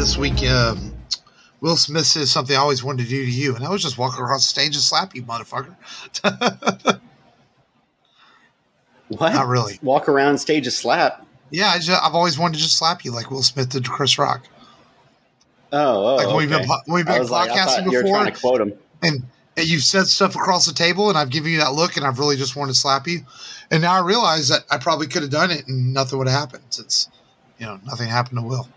this week, Will Smith says something I always wanted to do to you, and I was just walking across the stage and slap you, motherfucker. What? Not really. Walk around stage and slap? Yeah, I've always wanted to just slap you like Will Smith did to Chris Rock. Like when we've been podcasting before, you were trying to quote him, and you've said stuff across the table, and I've given you that look, and I've really just wanted to slap you. And now I realize that I probably could have done it, and nothing would have happened since, nothing happened to Will.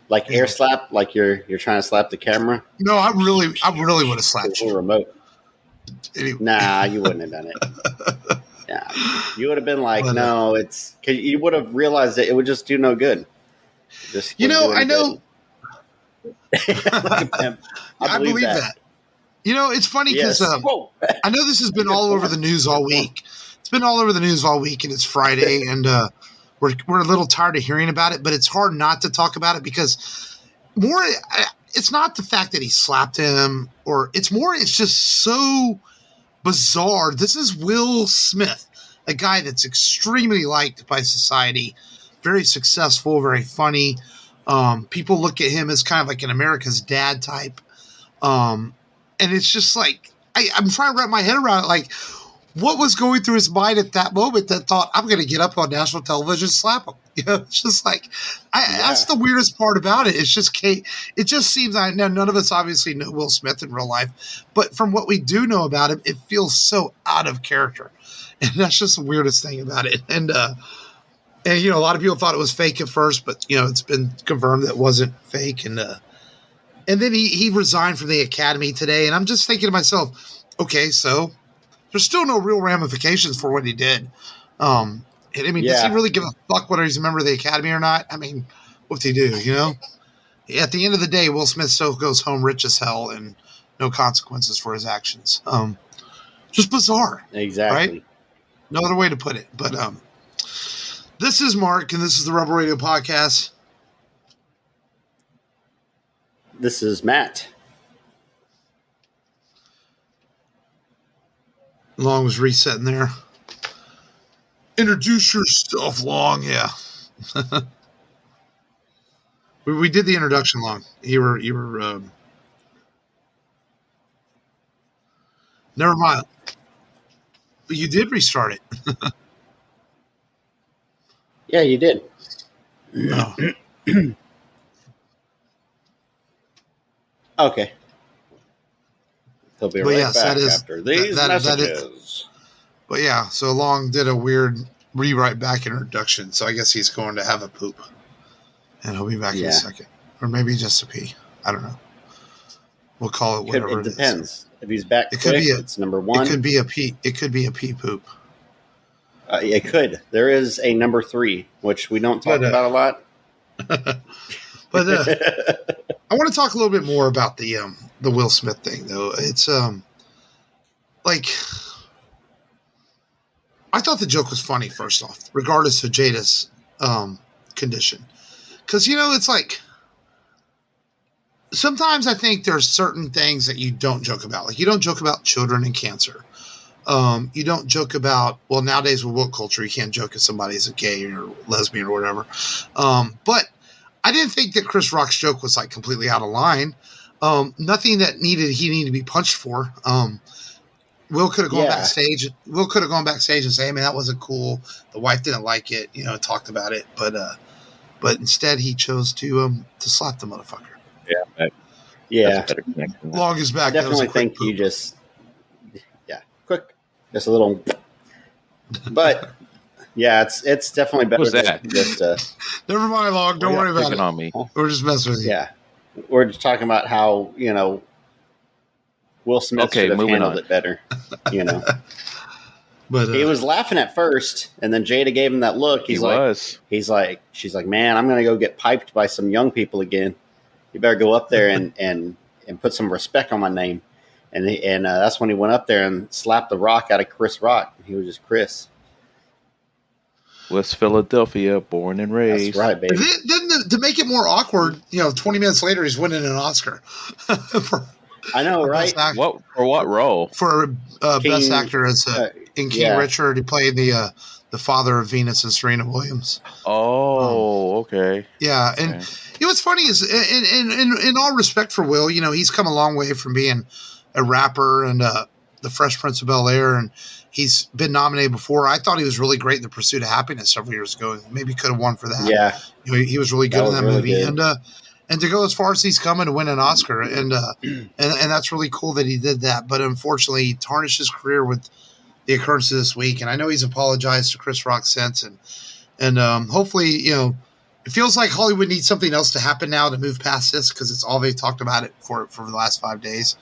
Like air slap, like you're trying to slap the camera. No, I really would have slapped you. Remote. Anyway. Nah, you wouldn't have done it. Yeah, you would have been like, no, it's. Cause you would have realized that it would just do no good. I know. I believe that. It's funny because I know this has been all over the news all week. It's been all over the news all week, and it's Friday, and we're a little tired of hearing about it, but it's hard not to talk about it because it's not the fact that he slapped him, it's just so bizarre. This is Will Smith, a guy that's extremely liked by society, very successful, very funny. People look at him as kind of like an America's Dad type. And it's just like, I'm trying to wrap my head around it. Like, what was going through his mind at that moment that thought, I'm going to get up on national television and slap him? It's just like, that's the weirdest part about it. It just seems like, now none of us obviously know Will Smith in real life, but from what we do know about him, it feels so out of character. And that's just the weirdest thing about it. And a lot of people thought it was fake at first, but it's been confirmed that it wasn't fake. And then he resigned from the Academy today. And I'm just thinking to myself, okay, so there's still no real ramifications for what he did. Does he really give a fuck whether he's a member of the Academy or not? I mean, what's he do, At the end of the day, Will Smith still goes home rich as hell and no consequences for his actions. Just bizarre. Exactly. Right? No other way to put it. But this is Mark, and this is the Rebel Radio Podcast. This is Matt. Long was resetting there. Introduce yourself, Long. Yeah. we did the introduction, Long. You were never mind. But you did restart it. Yeah, you did. No. Okay. He'll be right back after these messages. But yeah, so Long did a weird rewrite back introduction, so I guess he's going to have a poop. And he'll be back in a second. Or maybe just a pee. I don't know. We'll call it whatever it depends. If he's back quick, it's number one. It could be a pee. It could be a pee poop. It could. There is a number 3, which we don't talk about a lot. But I want to talk a little bit more about the Will Smith thing, though. It's I thought the joke was funny, first off, regardless of Jada's condition. Because, it's like, sometimes I think there's certain things that you don't joke about. Like, you don't joke about children and cancer. You don't joke about, well, nowadays with woke culture, you can't joke if somebody's a gay or lesbian or whatever. But I didn't think that Chris Rock's joke was like completely out of line. Nothing that he needed to be punched for. Will could have gone backstage. Will could have gone backstage and say, "Hey, man, that wasn't cool. The wife didn't like it. Talked about it." But instead, he chose to slap the motherfucker. Yeah. Long is back. I definitely think you just, quick, just a little. But yeah, it's definitely better. What's that? Just never mind, Long. Don't worry about it. On me. We're just messing with you. Yeah, we're just talking about how Will Smith should have handled it better. But he was laughing at first, and then Jada gave him that look. She's like, man, I'm gonna go get piped by some young people again. You better go up there and put some respect on my name. And that's when he went up there and slapped the rock out of Chris Rock. He was just Chris. West Philadelphia, born and raised. That's right, baby. To make it more awkward, 20 minutes later, he's winning an Oscar. I know, right? For what role? For Best Actor in King Richard. He played the the father of Venus and Serena Williams. Oh, okay. Yeah, and what's funny is, in all respect for Will, he's come a long way from being a rapper and the Fresh Prince of Bel-Air, and he's been nominated before. I thought he was really great in The Pursuit of Happiness several years ago. Maybe could have won for that. Yeah, he was really good in that really movie, good. and to go as far as he's come and to win an Oscar, and that's really cool that he did that. But unfortunately, he tarnished his career with the occurrence of this week, and I know he's apologized to Chris Rock since, and hopefully, it feels like Hollywood needs something else to happen now to move past this, because it's all they've talked about it for the last 5 days.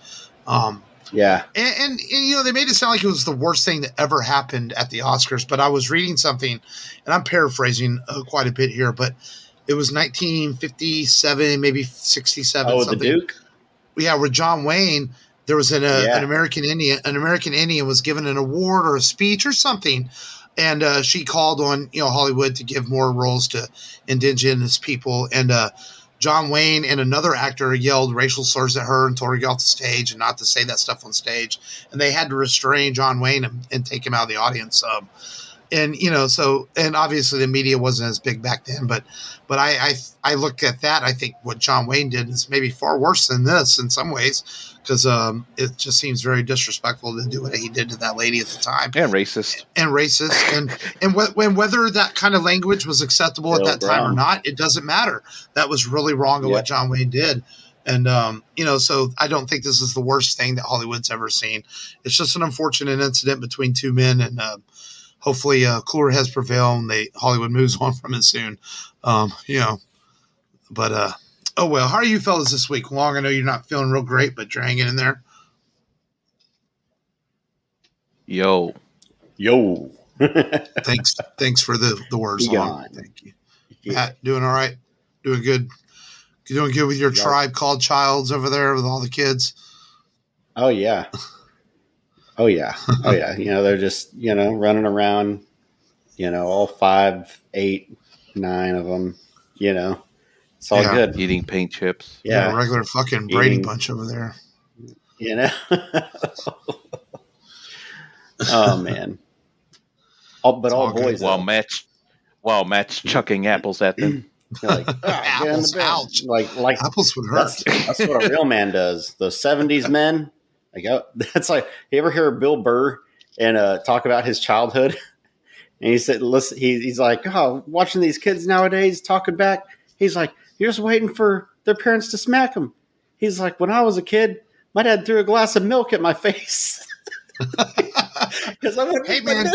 Yeah. And they made it sound like it was the worst thing that ever happened at the Oscars, but I was reading something, and I'm paraphrasing quite a bit here, but it was 1957, maybe 67. Oh, something. the Duke? Yeah, with John Wayne, there was an American Indian. An American Indian was given an award or a speech or something, and she called on Hollywood to give more roles to indigenous people. And John Wayne and another actor yelled racial slurs at her and told her to get off the stage and not to say that stuff on stage. And they had to restrain John Wayne and take him out of the audience. And obviously the media wasn't as big back then, but I looked at that. I think what John Wayne did is maybe far worse than this in some ways, because it just seems very disrespectful to do what he did to that lady at the time, and racist, and whether that kind of language was acceptable at that time or not, it doesn't matter. That was really wrong of what John Wayne did. And, so I don't think this is the worst thing that Hollywood's ever seen. It's just an unfortunate incident between two men, and hopefully cooler heads prevail and Hollywood moves on from it soon. But oh well. How are you fellas this week? Long, I know you're not feeling real great, but you're hanging in there. Yo. Thanks for the words, Long. Thank you. Yeah. Matt, doing all right? Doing good? You doing good with your tribe called Childs over there with all the kids? Oh yeah. They're just, running around, all 5, 8, 9 of them, it's all good. Eating paint chips. Yeah. Regular fucking Brady Bunch over there. Oh man. All boys. While Matt's chucking apples at them. Like, apples, ouch. Like apples would hurt. That's what a real man does. Those 70s men. That's like, you ever hear Bill Burr and talk about his childhood? And he said, listen, he's like, oh, watching these kids nowadays talking back. He's like, you're just waiting for their parents to smack them. He's like, when I was a kid, my dad threw a glass of milk at my face. Hey, man.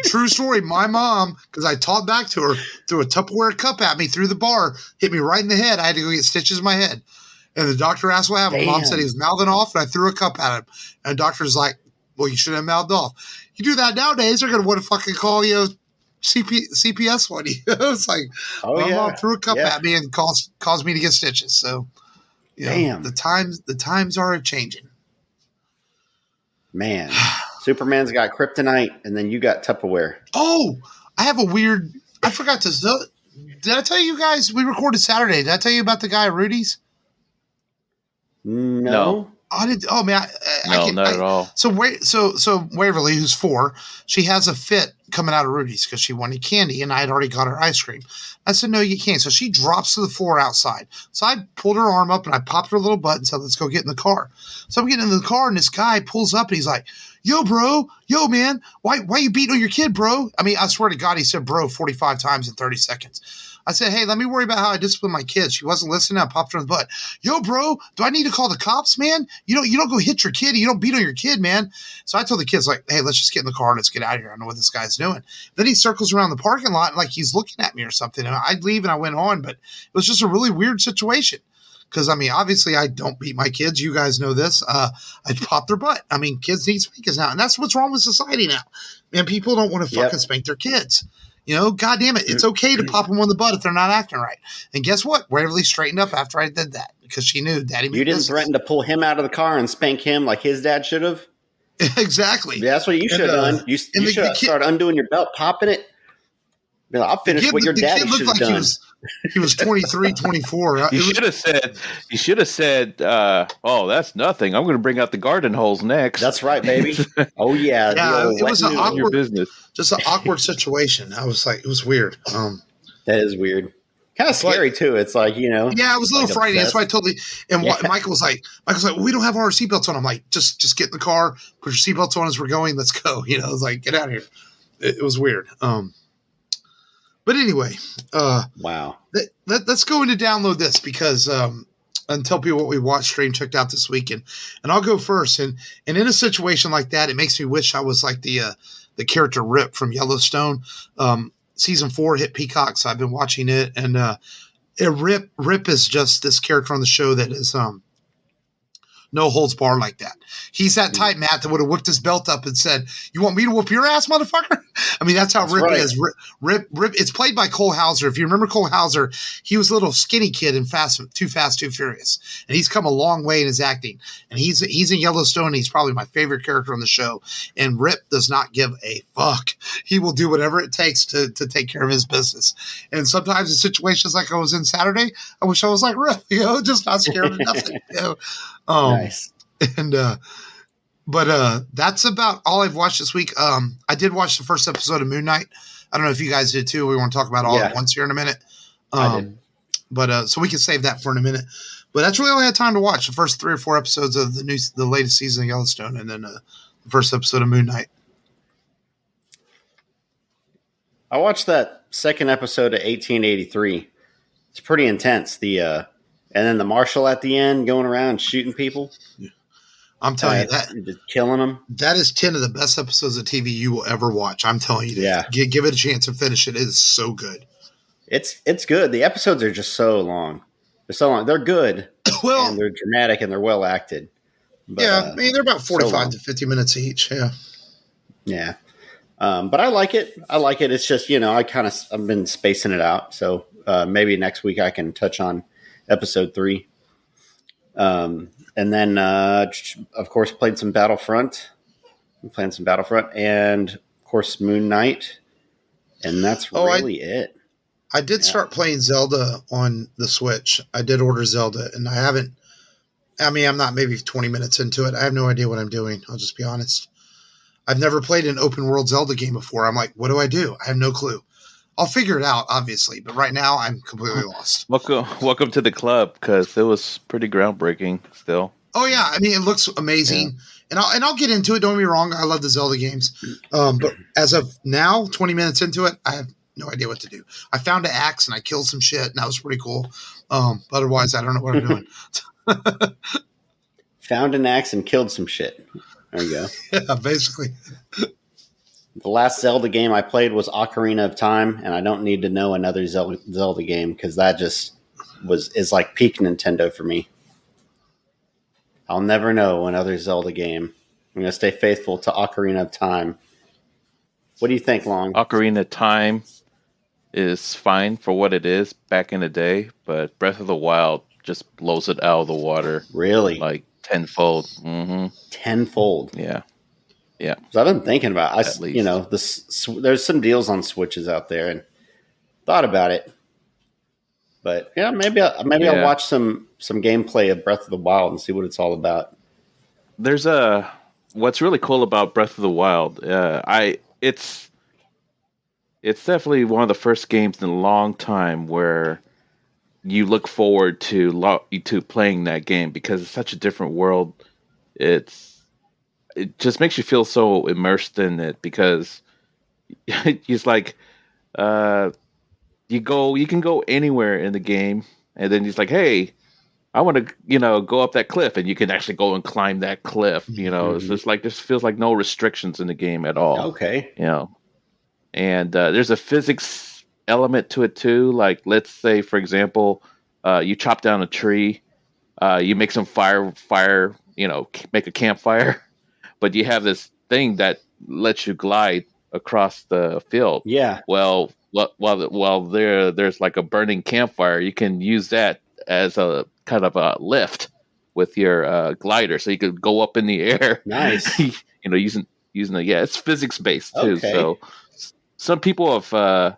True story. My mom, because I talked back to her, threw a Tupperware cup at me through the bar, hit me right in the head. I had to go get stitches in my head. And the doctor asked what happened. Mom said he was mouthing off, and I threw a cup at him. And the doctor's like, well, you shouldn't have mouthed off. You do that nowadays, they're going to want to fucking call you CPS one. It's like, my mom threw a cup at me and caused me to get stitches. So, the times are changing. Man, Superman's got kryptonite, and then you got Tupperware. Oh, I have a weird – I forgot to – did I tell you guys – we recorded Saturday. Did I tell you about the guy at Rudy's? No. Oh man, not at all. So Waverly, who's 4, she has a fit coming out of Rudy's because she wanted candy, and I had already got her ice cream. I said, no, you can't. So she drops to the floor outside. So I pulled her arm up and I popped her little butt and said, let's go get in the car. So I'm getting in the car, and this guy pulls up and he's like, yo, man, why you beating on your kid, bro? I mean, I swear to God, he said bro 45 times in 30 seconds. I said, hey, let me worry about how I discipline my kids. She wasn't listening. I popped her in the butt. Yo, bro, do I need to call the cops, man? You don't go hit your kid. You don't beat on your kid, man. So I told the kids, like, hey, let's just get in the car. Let's get out of here. I know what this guy's doing. Then he circles around the parking lot like he's looking at me or something. And I'd leave and I went on, but it was just a really weird situation. Because, I mean, obviously I don't beat my kids. You guys know this. I pop their butt. I mean, kids need spankings now. And that's what's wrong with society now. Man, people don't want to fucking spank their kids. God damn it. It's okay to pop them on the butt if they're not acting right. And guess what? Waverly straightened up after I did that because she knew Daddy made You didn't threaten to pull him out of the car and spank him like his dad should have? Exactly. Yeah, that's what you should have done. You should have started undoing your belt, popping it. I'll finish what your daddy should have done. He was 23, 24. You should have said, oh, that's nothing. I'm going to bring out the garden hose next. That's right, baby. Oh, yeah. Yeah, it was an awkward business. Just an awkward situation. I was like, it was weird. That is weird. Kind of scary, too. It's like, Yeah, it was a little frightening. That's why I totally. And Michael was like, well, we don't have our seatbelts on. I'm like, just get in the car, put your seatbelts on as we're going. Let's go. I was like, get out of here. It was weird. But anyway, wow. Let's go into download this because and tell people what we watched, stream, checked out this weekend. And I'll go first. And in a situation like that, it makes me wish I was like the character Rip from Yellowstone. Season 4 hit Peacock, so I've been watching it. And Rip is just this character on the show that is no holds barred like that. He's that type, Matt, that would have whipped his belt up and said, "You want me to whoop your ass, motherfucker?" I mean, that's how Rip is. Rip. It's played by Cole Hauser. If you remember Cole Hauser, he was a little skinny kid in Too Fast, Too Furious, and he's come a long way in his acting. And he's in Yellowstone. And he's probably my favorite character on the show. And Rip does not give a fuck. He will do whatever it takes to take care of his business. And sometimes in situations like I was in Saturday, I wish I was like Rip, just not scared of nothing. Nice. And but that's about all I've watched this week. I did watch the first episode of Moon Knight. I don't know if you guys did too. We want to talk about all at once here in a minute. I did. But so we can save that for in a minute. But that's really all I had time to watch. The first 3 or 4 episodes of the latest season of Yellowstone, and then the first episode of Moon Knight. I watched that second episode of 1883. It's pretty intense. And then the marshal at the end going around shooting people. Yeah. I'm telling you that just killing them. That is 10 of the best episodes of TV you will ever watch. I'm telling you. Yeah. Give it a chance and finish it. It is so good. It's good. The episodes are just so long. They're so long. They're good. Well, and they're dramatic and they're well acted. But, I mean, they're about 45 to 50 minutes each. Yeah. Yeah. But I like it. It's just, I've been spacing it out. So maybe next week I can touch on episode 3. And then, of course, played some Battlefront. And, of course, Moon Knight. And that's really it. I did start playing Zelda on the Switch. I did order Zelda, and I'm not maybe 20 minutes into it. I have no idea what I'm doing. I'll just be honest. I've never played an open world Zelda game before. I'm like, what do I do? I have no clue. I'll figure it out, obviously, but right now I'm completely lost. Welcome to the club, because it was pretty groundbreaking still. Oh yeah, I mean, it looks amazing, and I'll get into it. Don't get me wrong, I love the Zelda games, but as of now, 20 minutes into it, I have no idea what to do. I found an axe and I killed some shit, and that was pretty cool. Otherwise, I don't know what I'm doing. Found an axe and killed some shit. There you go. Yeah, basically. The last Zelda game I played was Ocarina of Time, and I don't need to know another Zelda game because that just is like peak Nintendo for me. I'll never know another Zelda game. I'm going to stay faithful to Ocarina of Time. What do you think, Long? Ocarina of Time is fine for what it is back in the day, but Breath of the Wild just blows it out of the water. Really? Like tenfold. Mm-hmm. Tenfold? Yeah. Yeah. So I've been thinking about there's some deals on Switches out there and thought about it. But yeah, maybe I'll watch some gameplay of Breath of the Wild and see what it's all about. There's what's really cool about Breath of the Wild. It's definitely one of the first games in a long time where you look forward to playing that game because it's such a different world. It just makes you feel so immersed in it because it's like you can go anywhere in the game, and then he's like, hey, I want to go up that cliff, and you can actually go and climb that cliff. It's just like this feels like no restrictions in the game at all. Okay. And there's a physics element to it too. Like, let's say, for example, you chop down a tree, you make some fire, make a campfire, but you have this thing that lets you glide across the field. Yeah. Well, while there's like a burning campfire, you can use that as a kind of a lift with your glider, so you could go up in the air. Nice. Using it's physics based too. Okay. So some people have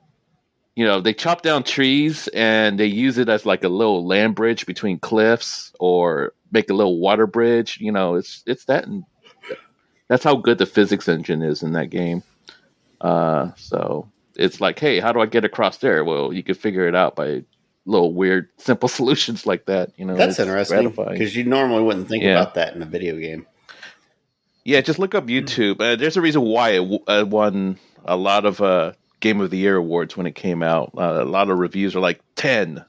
they chop down trees and they use it as like a little land bridge between cliffs or make a little water bridge. It's that, and that's how good the physics engine is in that game. So it's like, hey, how do I get across there? Well, you could figure it out by little weird, simple solutions like that. That's interesting because you normally wouldn't think about that in a video game. Yeah, just look up YouTube. There's a reason why it won a lot of Game of the Year awards when it came out. A lot of reviews are like 10,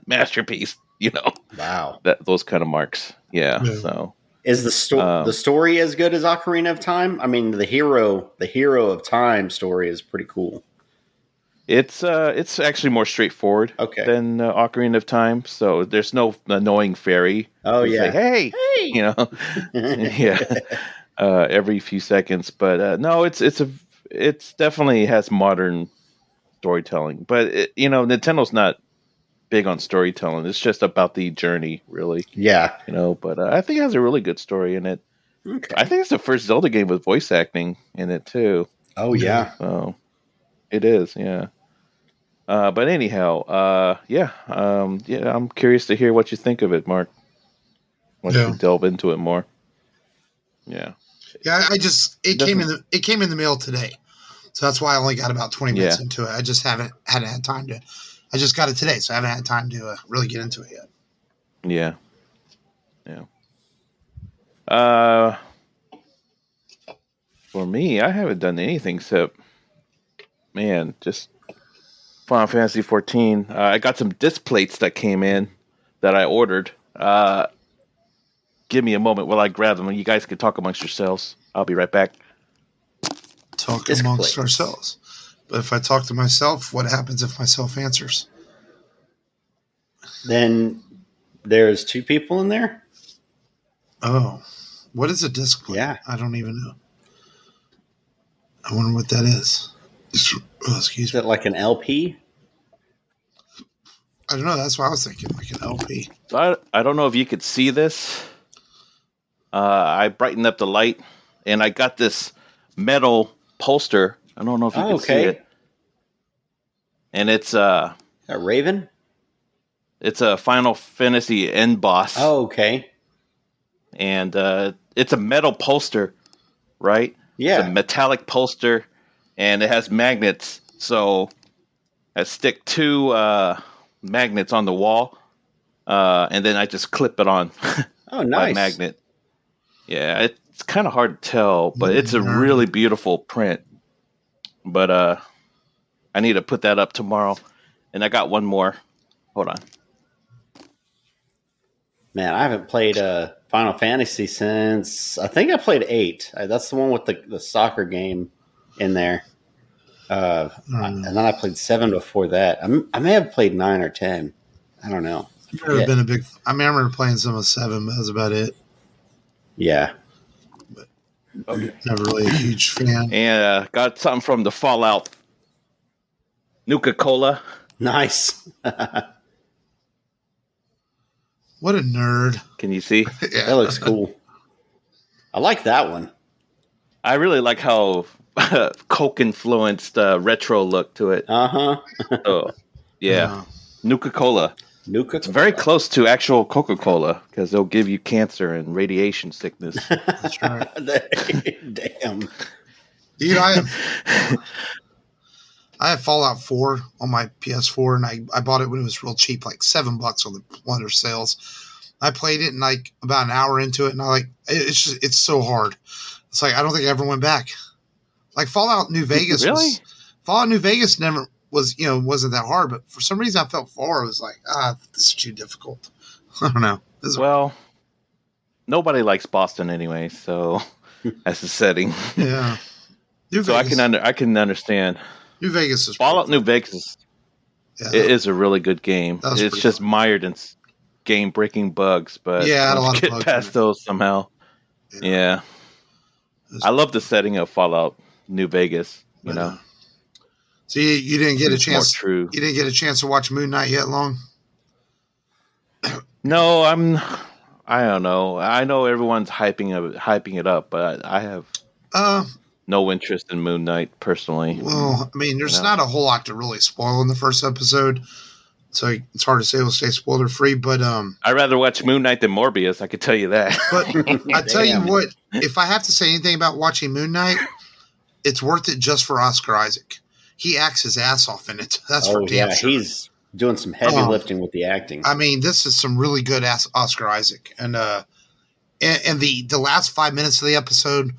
masterpiece. Wow, those kind of marks. Yeah. So is the story as good as Ocarina of Time? I mean, the hero of Time story is pretty cool. It's actually more straightforward than Ocarina of Time. So there's no annoying fairy. Oh yeah, say, hey, yeah. Every few seconds, but no, it's definitely has modern storytelling. But Nintendo's not big on storytelling. It's just about the journey, really. Yeah, But I think it has a really good story in it. Okay. I think it's the first Zelda game with voice acting in it too. Oh yeah, so it is. Yeah. But anyhow, I'm curious to hear what you think of it, Mark. Once you delve into it more. Yeah. Yeah, it came in the mail today, so that's why I only got about 20 minutes into it. I just hadn't had time to. I just got it today, so I haven't had time to really get into it yet. Yeah. For me, I haven't done anything except, just Final Fantasy 14. I got some disc plates that came in that I ordered. Give me a moment while I grab them, and you guys can talk amongst yourselves. I'll be right back. Talk disc amongst plates. Ourselves. But if I talk to myself, what happens if myself answers? Then there's two people in there? Oh. What is a disc plate? Yeah. I don't even know. I wonder what that is. Excuse me. Is it like an LP? I don't know. That's what I was thinking, like an LP. So I don't know if you could see this. I brightened up the light, and I got this metal poster. I don't know if you can see it. And it's a Raven? It's a Final Fantasy end boss. Oh, okay. And it's a metal poster, right? Yeah. It's a metallic poster, and it has magnets. So I stick two magnets on the wall, and then I just clip it on. Oh, nice. By magnet. Yeah, it's kind of hard to tell, but it's a really beautiful print. But I need to put that up tomorrow. And I got one more. Hold on. Man, I haven't played Final Fantasy since, I think I played 8. That's the one with the soccer game in there. And then I played 7 before that. I may have played 9 or 10. I don't know. I remember playing some of 7, but that's about it. Yeah. But never really a huge fan. And got something from the Fallout Nuka-Cola. Nice. What a nerd. Can you see? Yeah. That looks cool. I like that one. I really like how Coke-influenced retro look to it. Uh-huh. Oh, yeah. Nuka-Cola. It's very close to actual Coca-Cola because they'll give you cancer and radiation sickness. That's right. Damn. Dude, I have Fallout 4 on my PS4, and I bought it when it was real cheap, like $7 on the Wonder sales. I played it, and like about an hour into it, and it's so hard. It's like I don't think I ever went back. Like Fallout New Vegas, Fallout New Vegas never wasn't that hard, but for some reason I felt 4. I was like, this is too difficult. I don't know. Well, nobody likes Boston anyway, so that's the setting. Yeah. I can understand. New Vegas is Fallout New Vegas. It is a really good game. It's just mired in game-breaking bugs, but a lot get of bugs past those somehow. Yeah. I love the setting of Fallout New Vegas. You know. So you didn't get a chance. True. You didn't get a chance to watch Moon Knight yet, Long? No, I don't know. I know everyone's hyping it up, but I have. no interest in Moon Knight personally. Well, I mean, there's not a whole lot to really spoil in the first episode, so it's hard to say we'll stay spoiler free. But I'd rather watch Moon Knight than Morbius. I could tell you that. But I tell you what, if I have to say anything about watching Moon Knight, it's worth it just for Oscar Isaac. He acts his ass off in it. That's for damn sure. He's doing some heavy lifting with the acting. I mean, this is some really good Oscar Isaac, and the last 5 minutes of the episode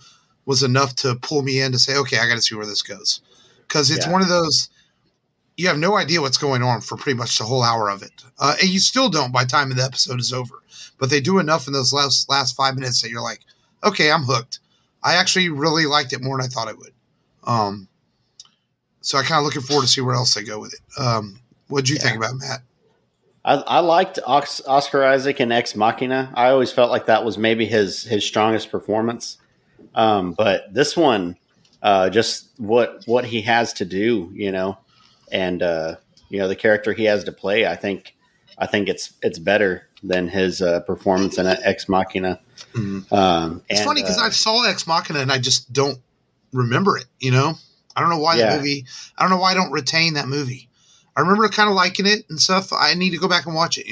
was enough to pull me in to say, okay, I got to see where this goes, because it's one of those you have no idea what's going on for pretty much the whole hour of it, and you still don't by the time the episode is over. But they do enough in those last 5 minutes that you're like, okay, I'm hooked. I actually really liked it more than I thought I would. So I kind of looking forward to see where else they go with it. What did you think about it, Matt? I liked Oscar Isaac in Ex Machina. I always felt like that was maybe his strongest performance. But this one, just what he has to do, and the character he has to play, I think it's better than his performance in Ex Machina. Mm-hmm. It's funny because I saw Ex Machina and I just don't remember it. I don't know why that movie. I don't know why I don't retain that movie. I remember kind of liking it and stuff. I need to go back and watch it.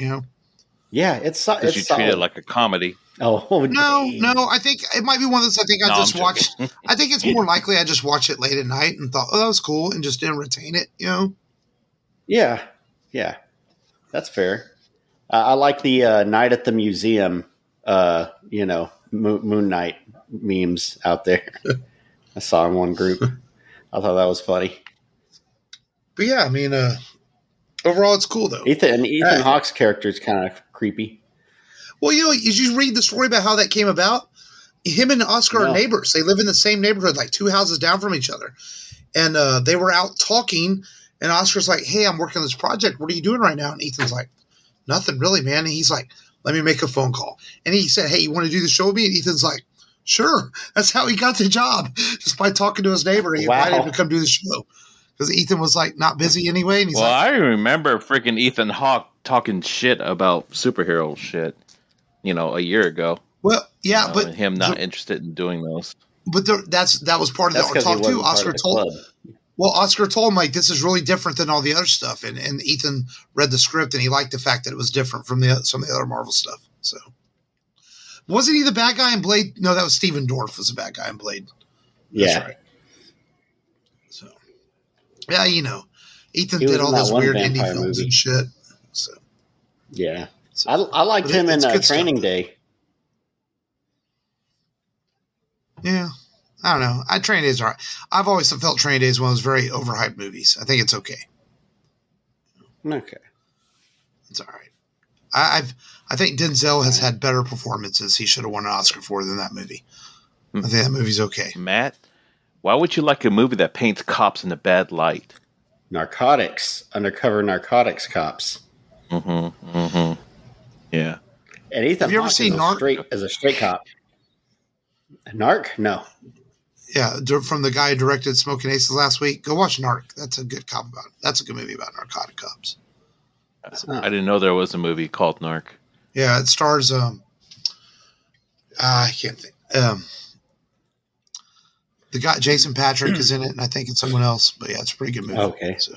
Yeah, it's because you treat it like a comedy. Oh no! I think it might be one of those. I think I just watched. I think it's more likely I just watched it late at night and thought, "Oh, that was cool," and just didn't retain it. Yeah, that's fair. I like the Night at the Museum. Moon Knight memes out there. I saw in one group. I thought that was funny. But yeah, I mean, overall, it's cool though. Ethan Hawke's character is kind of creepy. Well, did you read the story about how that came about? Him and Oscar are neighbors. They live in the same neighborhood, like 2 houses down from each other. And they were out talking, and Oscar's like, "Hey, I'm working on this project. What are you doing right now?" And Ethan's like, "Nothing really, man." And he's like, "Let me make a phone call." And he said, "Hey, you want to do the show with me?" And Ethan's like, "Sure." That's how he got the job, just by talking to his neighbor. He invited him to come do the show. Because Ethan was like not busy anyway. And he's I remember freaking Ethan Hawke talking shit about superhero shit, a year ago. Well, yeah, but him not interested in doing those. But that was part of the talk too. Oscar told him like, this is really different than all the other stuff, and Ethan read the script and he liked the fact that it was different from some of the other Marvel stuff. So wasn't he the bad guy in Blade? No, that was Steven Dorff was the bad guy in Blade. That's right. So. Yeah, Ethan did all those weird indie films and shit. So, yeah, I liked him in Training Day. Yeah, I don't know. Training Day is all right. I've always felt Training Day is one of those very overhyped movies. I think it's okay. Okay, it's all right. I think Denzel has had better performances he should have won an Oscar for than that movie. I think that movie's okay. Matt, why would you like a movie that paints cops in a bad light? Undercover narcotics cops. Yeah. And Ethan, have you ever seen Narc? As a straight cop. Narc? No. Yeah, from the guy who directed Smoking Aces last week. Go watch Narc. That's a good That's a good movie about narcotic cops. I didn't know there was a movie called Narc. Yeah, it stars. I can't think. The guy Jason Patrick is in it, and I think it's someone else. But yeah, it's a pretty good movie. Okay. So,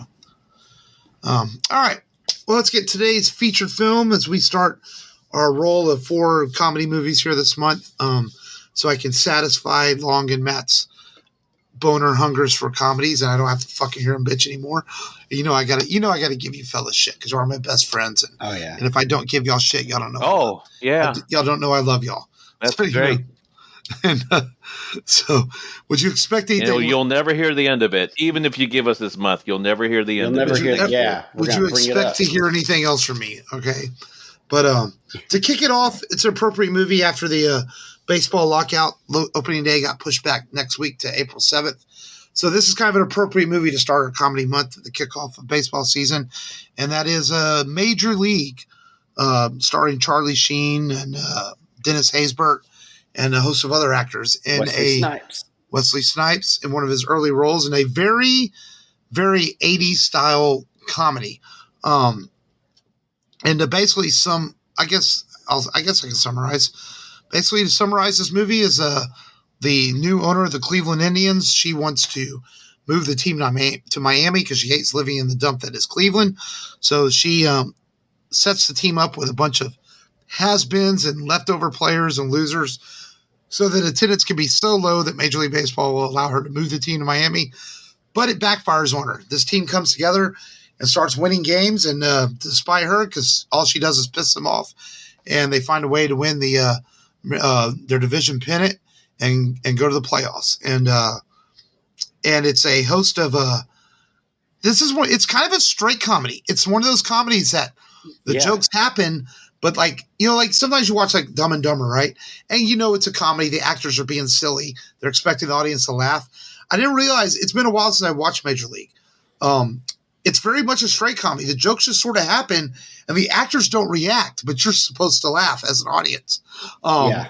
all right. Well, let's get today's featured film as we start our roll of 4 comedy movies here this month. So I can satisfy Long and Matt's boner hungers for comedies, and I don't have to fucking hear them bitch anymore. I gotta give you fellas shit because you're my best friends. And, and if I don't give y'all shit, y'all don't know. Oh, yeah. Y'all don't know I love y'all. That's great. And so, would you expect anything? You'll never hear the end of it. Even if you give us this month, you'll never hear the end of it. Would you expect to hear anything else from me? Okay. But to kick it off, it's an appropriate movie after the baseball lockout. Opening day got pushed back next week to April 7th. So this is kind of an appropriate movie to start our comedy month at the kickoff of baseball season. And that is Major League, starring Charlie Sheen and Dennis Haysbert and a host of other actors. And Wesley Snipes in one of his early roles in a very, very 80s style comedy. And basically I guess I can summarize. Basically, to summarize this movie is the new owner of the Cleveland Indians, she wants to move the team to Miami because she hates living in the dump that is Cleveland. So she sets the team up with a bunch of has-beens and leftover players and losers so that attendance can be so low that Major League Baseball will allow her to move the team to Miami. But it backfires on her. This team comes together and starts winning games and despite her because all she does is piss them off. And they find a way to win their division pennant and go to the playoffs. And it's a host of it's kind of a straight comedy. It's one of those comedies that the jokes happen, but like sometimes you watch like Dumb and Dumber, right? And it's a comedy. The actors are being silly. They're expecting the audience to laugh. I didn't realize it's been a while since I watched Major League. It's very much a straight comedy. The jokes just sort of happen and the actors don't react, but you're supposed to laugh as an audience.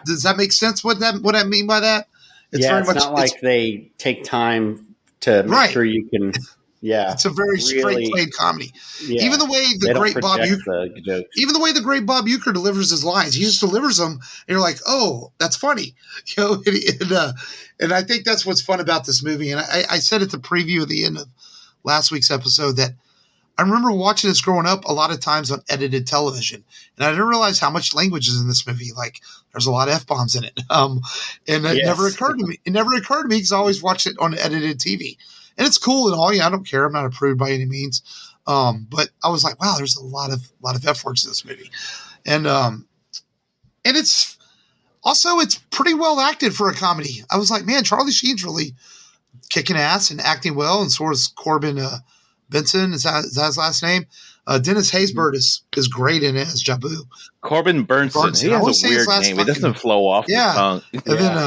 Does that make sense? What I mean by that? It's not like they take time to make sure you can. Yeah, it's a very straight played comedy. Yeah. Even the way the great Bob Uecker delivers his lines, he just delivers them, and you're like, "Oh, that's funny," and I think that's what's fun about this movie. And I said at the preview at the end of last week's episode that I remember watching this growing up a lot of times on edited television, and I didn't realize how much language is in this movie. Like, there's a lot of F-bombs in it, and it never occurred to me. It never occurred to me because I always watched it on edited TV. And it's cool and all. Yeah, I don't care. I'm not a prude by any means. But I was like, wow, there's a lot of F words in this movie. And it's also, it's pretty well acted for a comedy. I was like, man, Charlie Sheen's really kicking ass and acting well. And so is Corbin Benson. Is that his last name? Dennis Haysbert is great in it as Jabu. Corbin Burnson. He has a weird name. It doesn't flow off the tongue. And then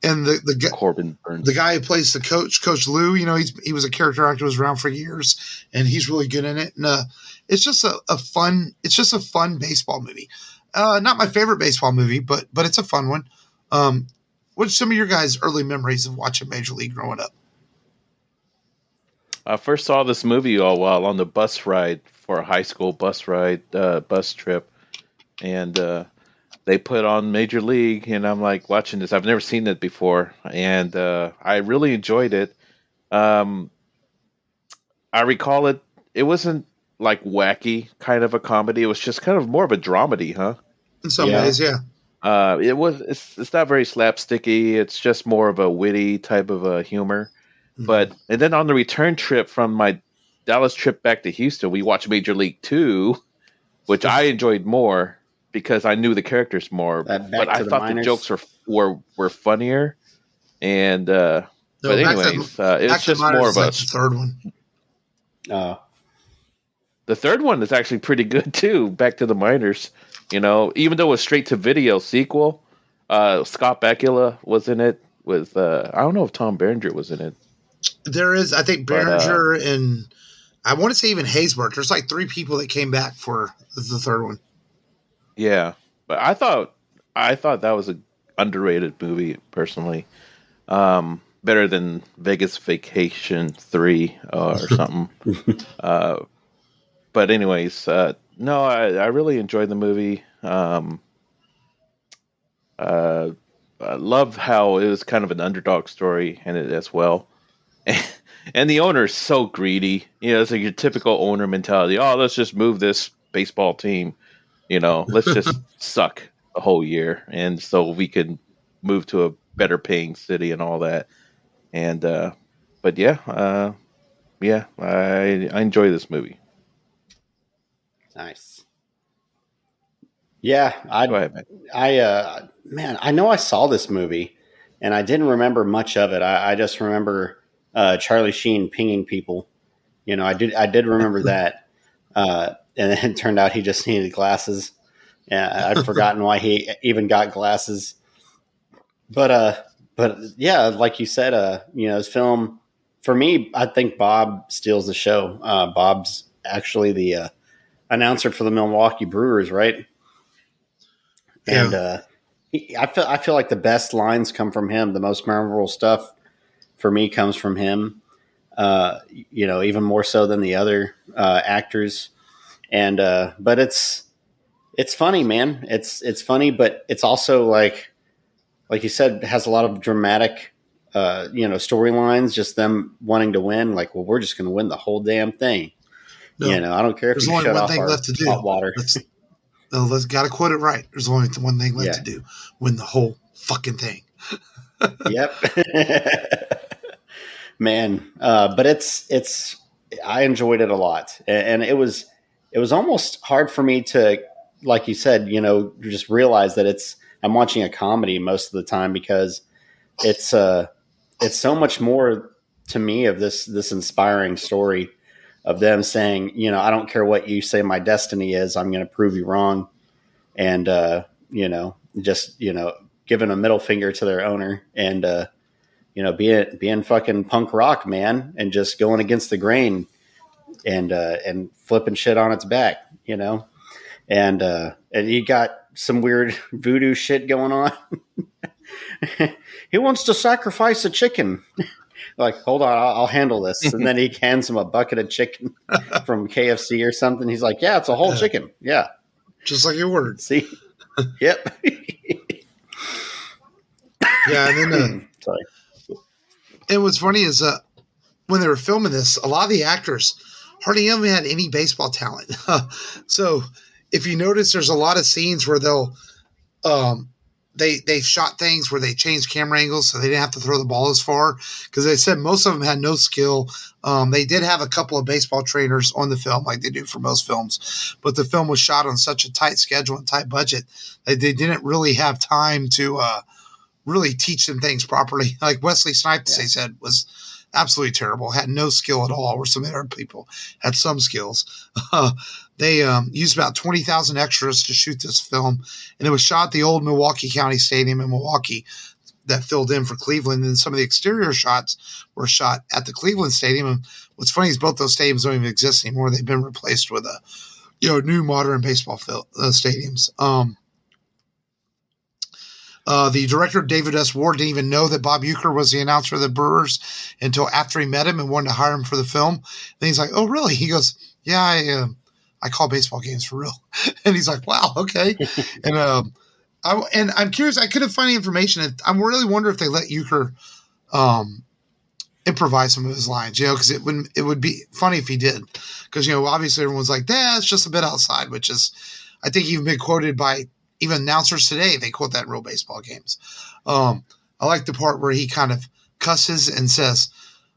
and the Corbin Burnson, the guy who plays the Coach Lou, he was a character actor who was around for years, and he's really good in it. And it's just a fun baseball movie. Not my favorite baseball movie, but it's a fun one. What's some of your guys' early memories of watching Major League growing up? I first saw this movie while on the bus ride for a high school bus trip. And they put on Major League, and I'm like watching this. I've never seen it before, and I really enjoyed it. I recall it. It wasn't like wacky kind of a comedy. It was just kind of more of a dramedy, huh? In some ways, yeah. It's not very slapsticky. It's just more of a witty type of a humor. Mm-hmm. And then on the return trip from my Dallas trip back to Houston, we watched Major League 2, which I enjoyed more because I knew the characters more. But I thought the jokes were funnier. And but anyways, it's just more of a the third one. The third one is actually pretty good too. Back to the Minors, even though it was straight to video sequel. Scott Bakula was in it with I don't know if Tom Berenger was in it. There is, I think, Berenger and I want to say even Haysbert. There's like 3 people that came back for the third one. Yeah, but I thought that was an underrated movie personally. Better than Vegas Vacation 3 or something. But anyways, no, I really enjoyed the movie. I love how it was kind of an underdog story in it as well. And the owner is so greedy. It's like your typical owner mentality. Oh, let's just move this baseball team. Let's just suck the whole year. And so we can move to a better paying city and all that. And, but I enjoy this movie. Nice. Yeah. Go ahead, man, I know I saw this movie and I didn't remember much of it. I just remember Charlie Sheen pinging people. I did remember that. And then it turned out he just needed glasses. I'd forgotten why he even got glasses. But yeah, like you said, his film, for me, I think Bob steals the show. Bob's actually the announcer for the Milwaukee Brewers, right? Yeah. And I feel like the best lines come from him. The most memorable stuff for me comes from him. Even more so than the other actors. And but it's funny, man. It's funny, but it's also like like you said, has a lot of dramatic, storylines, just them wanting to win. Like, well, we're just going to win the whole damn thing. No, I don't care if you shut off our hot water. Let's got to quote it right. There's only one thing left to do: win the whole fucking thing. Yep, man. But it's. I enjoyed it a lot, and it was almost hard for me to, like you said, just realize that I'm watching a comedy most of the time, because it's so much more to me of this inspiring story of them saying, I don't care what you say my destiny is, I'm going to prove you wrong. And, just, giving a middle finger to their owner and, being fucking punk rock, man, and just going against the grain and flipping shit on its back, and you got some weird voodoo shit going on. He wants to sacrifice a chicken. Like, hold on, I'll handle this. And then he hands him a bucket of chicken from KFC or something. He's like, yeah, it's a whole chicken. Yeah. Just like you ordered. See? Yep. Yeah. And then, sorry. And what's funny is when they were filming this, a lot of the actors hardly ever had any baseball talent. So if you notice, there's a lot of scenes where they'll they shot things where they changed camera angles so they didn't have to throw the ball as far, because they said most of them had no skill. They did have a couple of baseball trainers on the film, like they do for most films, but the film was shot on such a tight schedule and tight budget that they didn't really have time to really teach them things properly. Like Wesley Snipes, they said, was absolutely terrible, had no skill at all, where some other people had some skills. They used about 20,000 extras to shoot this film, and it was shot at the old Milwaukee County Stadium in Milwaukee that filled in for Cleveland, and some of the exterior shots were shot at the Cleveland Stadium. And what's funny is both those stadiums don't even exist anymore. They've been replaced with new modern baseball stadiums. The director, David S. Ward, didn't even know that Bob Uecker was the announcer of the Brewers until after he met him and wanted to hire him for the film. Then he's like, oh, really? He goes, yeah, I call baseball games for real. And he's like, wow, okay. And I'm curious. I couldn't find any information. I really wonder if they let Uecker improvise some of his lines, because it would be funny if he did. Because, obviously everyone's like, it's just a bit outside, which is, I think, even been quoted by even announcers today. They quote that in real baseball games. I like the part where he kind of cusses and says,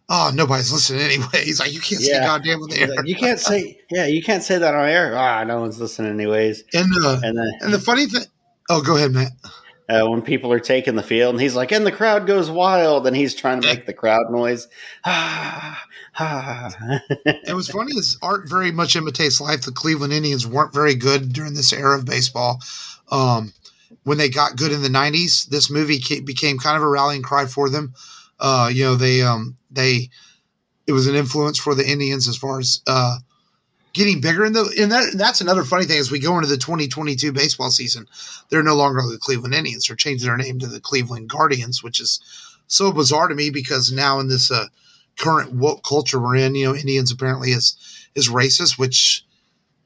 oh, nobody's listening anyway. He's like, you can't say goddamn on the air. Like, you can't say that on air. No one's listening anyways. And the funny thing, go ahead, Matt. When people are taking the field, and he's like, and the crowd goes wild, and he's trying to make the crowd noise. And what's funny is art very much imitates life. The Cleveland Indians weren't very good during this era of baseball. When they got good in the 90s, this movie became kind of a rallying cry for them. It was an influence for the Indians as far as getting bigger. And that's another funny thing. As we go into the 2022 baseball season, they're no longer the Cleveland Indians. They're changing their name to the Cleveland Guardians, which is so bizarre to me, because now in this current woke culture we're in, Indians apparently is racist, which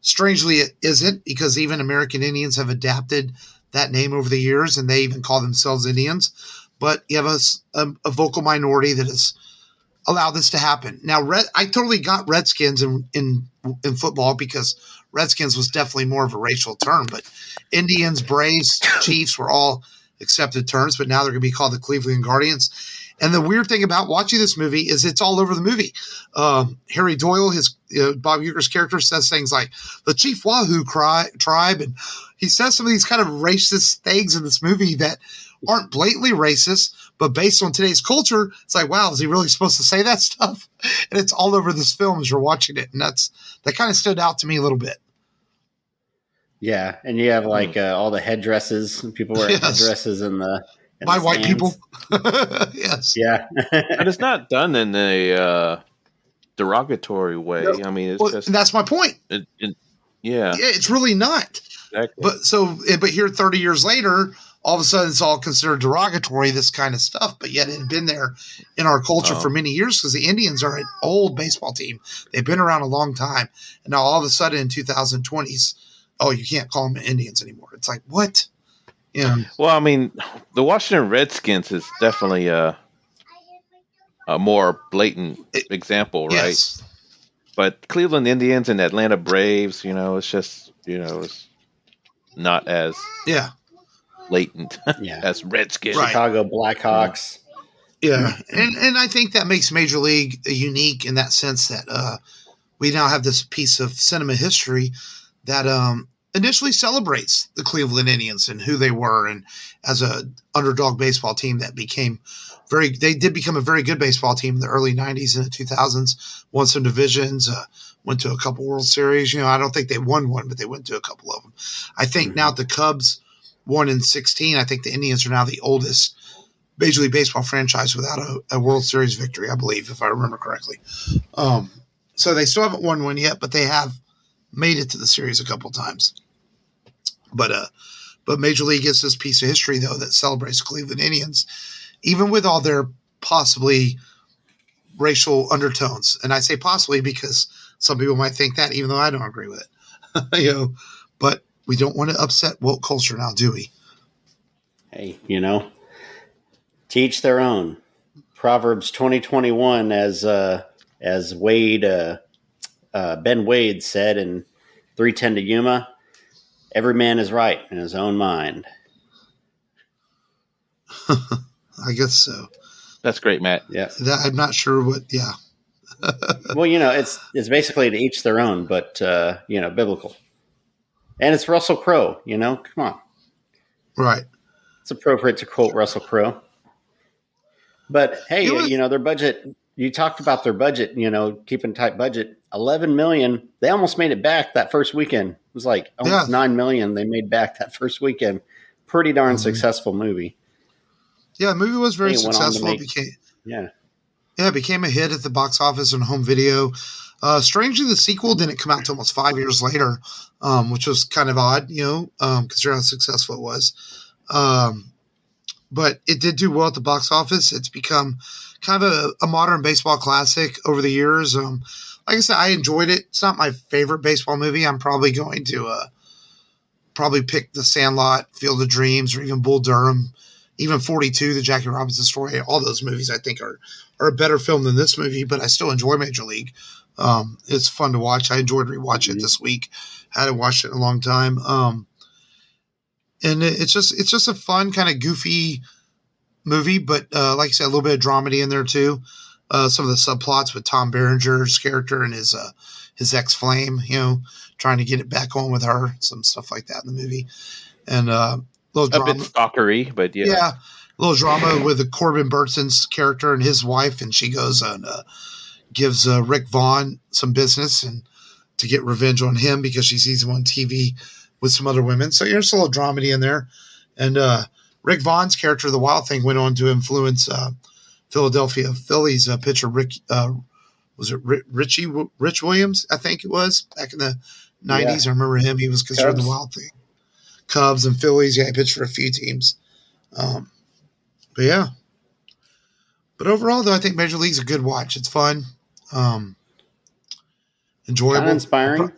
strangely it isn't, because even American Indians have adapted that name over the years, and they even call themselves Indians. But you have a vocal minority that has allowed this to happen. Now, I totally got Redskins in football, because Redskins was definitely more of a racial term. But Indians, Braves, Chiefs were all accepted terms, but now they're going to be called the Cleveland Guardians. And the weird thing about watching this movie is it's all over the movie. Harry Doyle, Bob Uecker's character, says things like the Chief Wahoo tribe, and he says some of these kind of racist things in this movie that aren't blatantly racist, but based on today's culture, it's like, wow, is he really supposed to say that stuff? And it's all over this film as you're watching it, and that kind of stood out to me a little bit. Yeah, and you have all the headdresses, people wearing headdresses in the by white people. Yes. Yeah. But it's not done in a derogatory way. No. I mean, it's just... That's my point. Yeah, it's really not. Exactly. But here 30 years later, all of a sudden it's all considered derogatory, this kind of stuff. But yet it had been there in our culture for many years, because the Indians are an old baseball team. They've been around a long time. And now all of a sudden in 2020s, you can't call them Indians anymore. It's like, what? Yeah. Well, I mean, the Washington Redskins is definitely a more blatant example, right? Yes. But Cleveland Indians and Atlanta Braves, it's just, it's not as blatant as Redskins. Right. Chicago Blackhawks. Yeah, and I think that makes Major League unique in that sense that we now have this piece of cinema history that initially celebrates the Cleveland Indians and who they were, and as a underdog baseball team that they did become a very good baseball team in the early 90s and the 2000s, won some divisions, went to a couple World Series. I don't think they won one, but they went to a couple of them. I think now the Cubs won in 2016. I think the Indians are now the oldest Major League Baseball franchise without a World Series victory, I believe, if I remember correctly. So they still haven't won one yet, but they have made it to the series a couple times. But Major League is this piece of history, though, that celebrates Cleveland Indians, even with all their possibly racial undertones. And I say possibly because some people might think that, even though I don't agree with it. But we don't want to upset woke culture now, do we? Hey, teach their own. Proverbs 20:21, as Wade, Ben Wade said in 3:10 to Yuma, every man is right in his own mind. I guess so. That's great, Matt. Yeah. I'm not sure what, yeah. Well, it's basically to each their own, but, biblical. And it's Russell Crowe, come on. Right. It's appropriate to quote Russell Crowe. But hey, their budget, you talked about their budget, keeping tight budget, $11 million. They almost made it back that first weekend. It was like almost $9 million they made back that first weekend. Pretty darn successful movie. Yeah, the movie was very successful. It became a hit at the box office and home video. Strangely, the sequel didn't come out till almost 5 years later, which was kind of odd, considering how successful it was. But it did do well at the box office. It's become kind of a modern baseball classic over the years. Like I said, I enjoyed it. It's not my favorite baseball movie. I'm probably going to probably pick The Sandlot, Field of Dreams, or even Bull Durham, even 42, the Jackie Robinson story. All those movies I think are a better film than this movie, but I still enjoy Major League. It's fun to watch. I enjoyed rewatching it this week. I hadn't watched it in a long time. And it's just a fun kind of goofy movie, but like I said, a little bit of dramedy in there too. Some of the subplots with Tom Berenger's character and his ex-flame, trying to get it back on with her, some stuff like that in the movie, and little drama, a bit stalkery, but yeah, a little drama with Corbin Burnsen's character and his wife, and she goes and gives Rick Vaughn some business and to get revenge on him because she sees him on TV with some other women. So there's a little dramedy in there. And Rick Vaughn's character, the Wild Thing, went on to influence Philadelphia Phillies pitcher Rich Williams, I think it was, back in the 90s. I remember him. He was considered the Wild Thing. Cubs and Phillies. Yeah, he pitched for a few teams. But yeah. But overall, though, I think Major League's a good watch. It's fun. Enjoyable. Kind of inspiring. A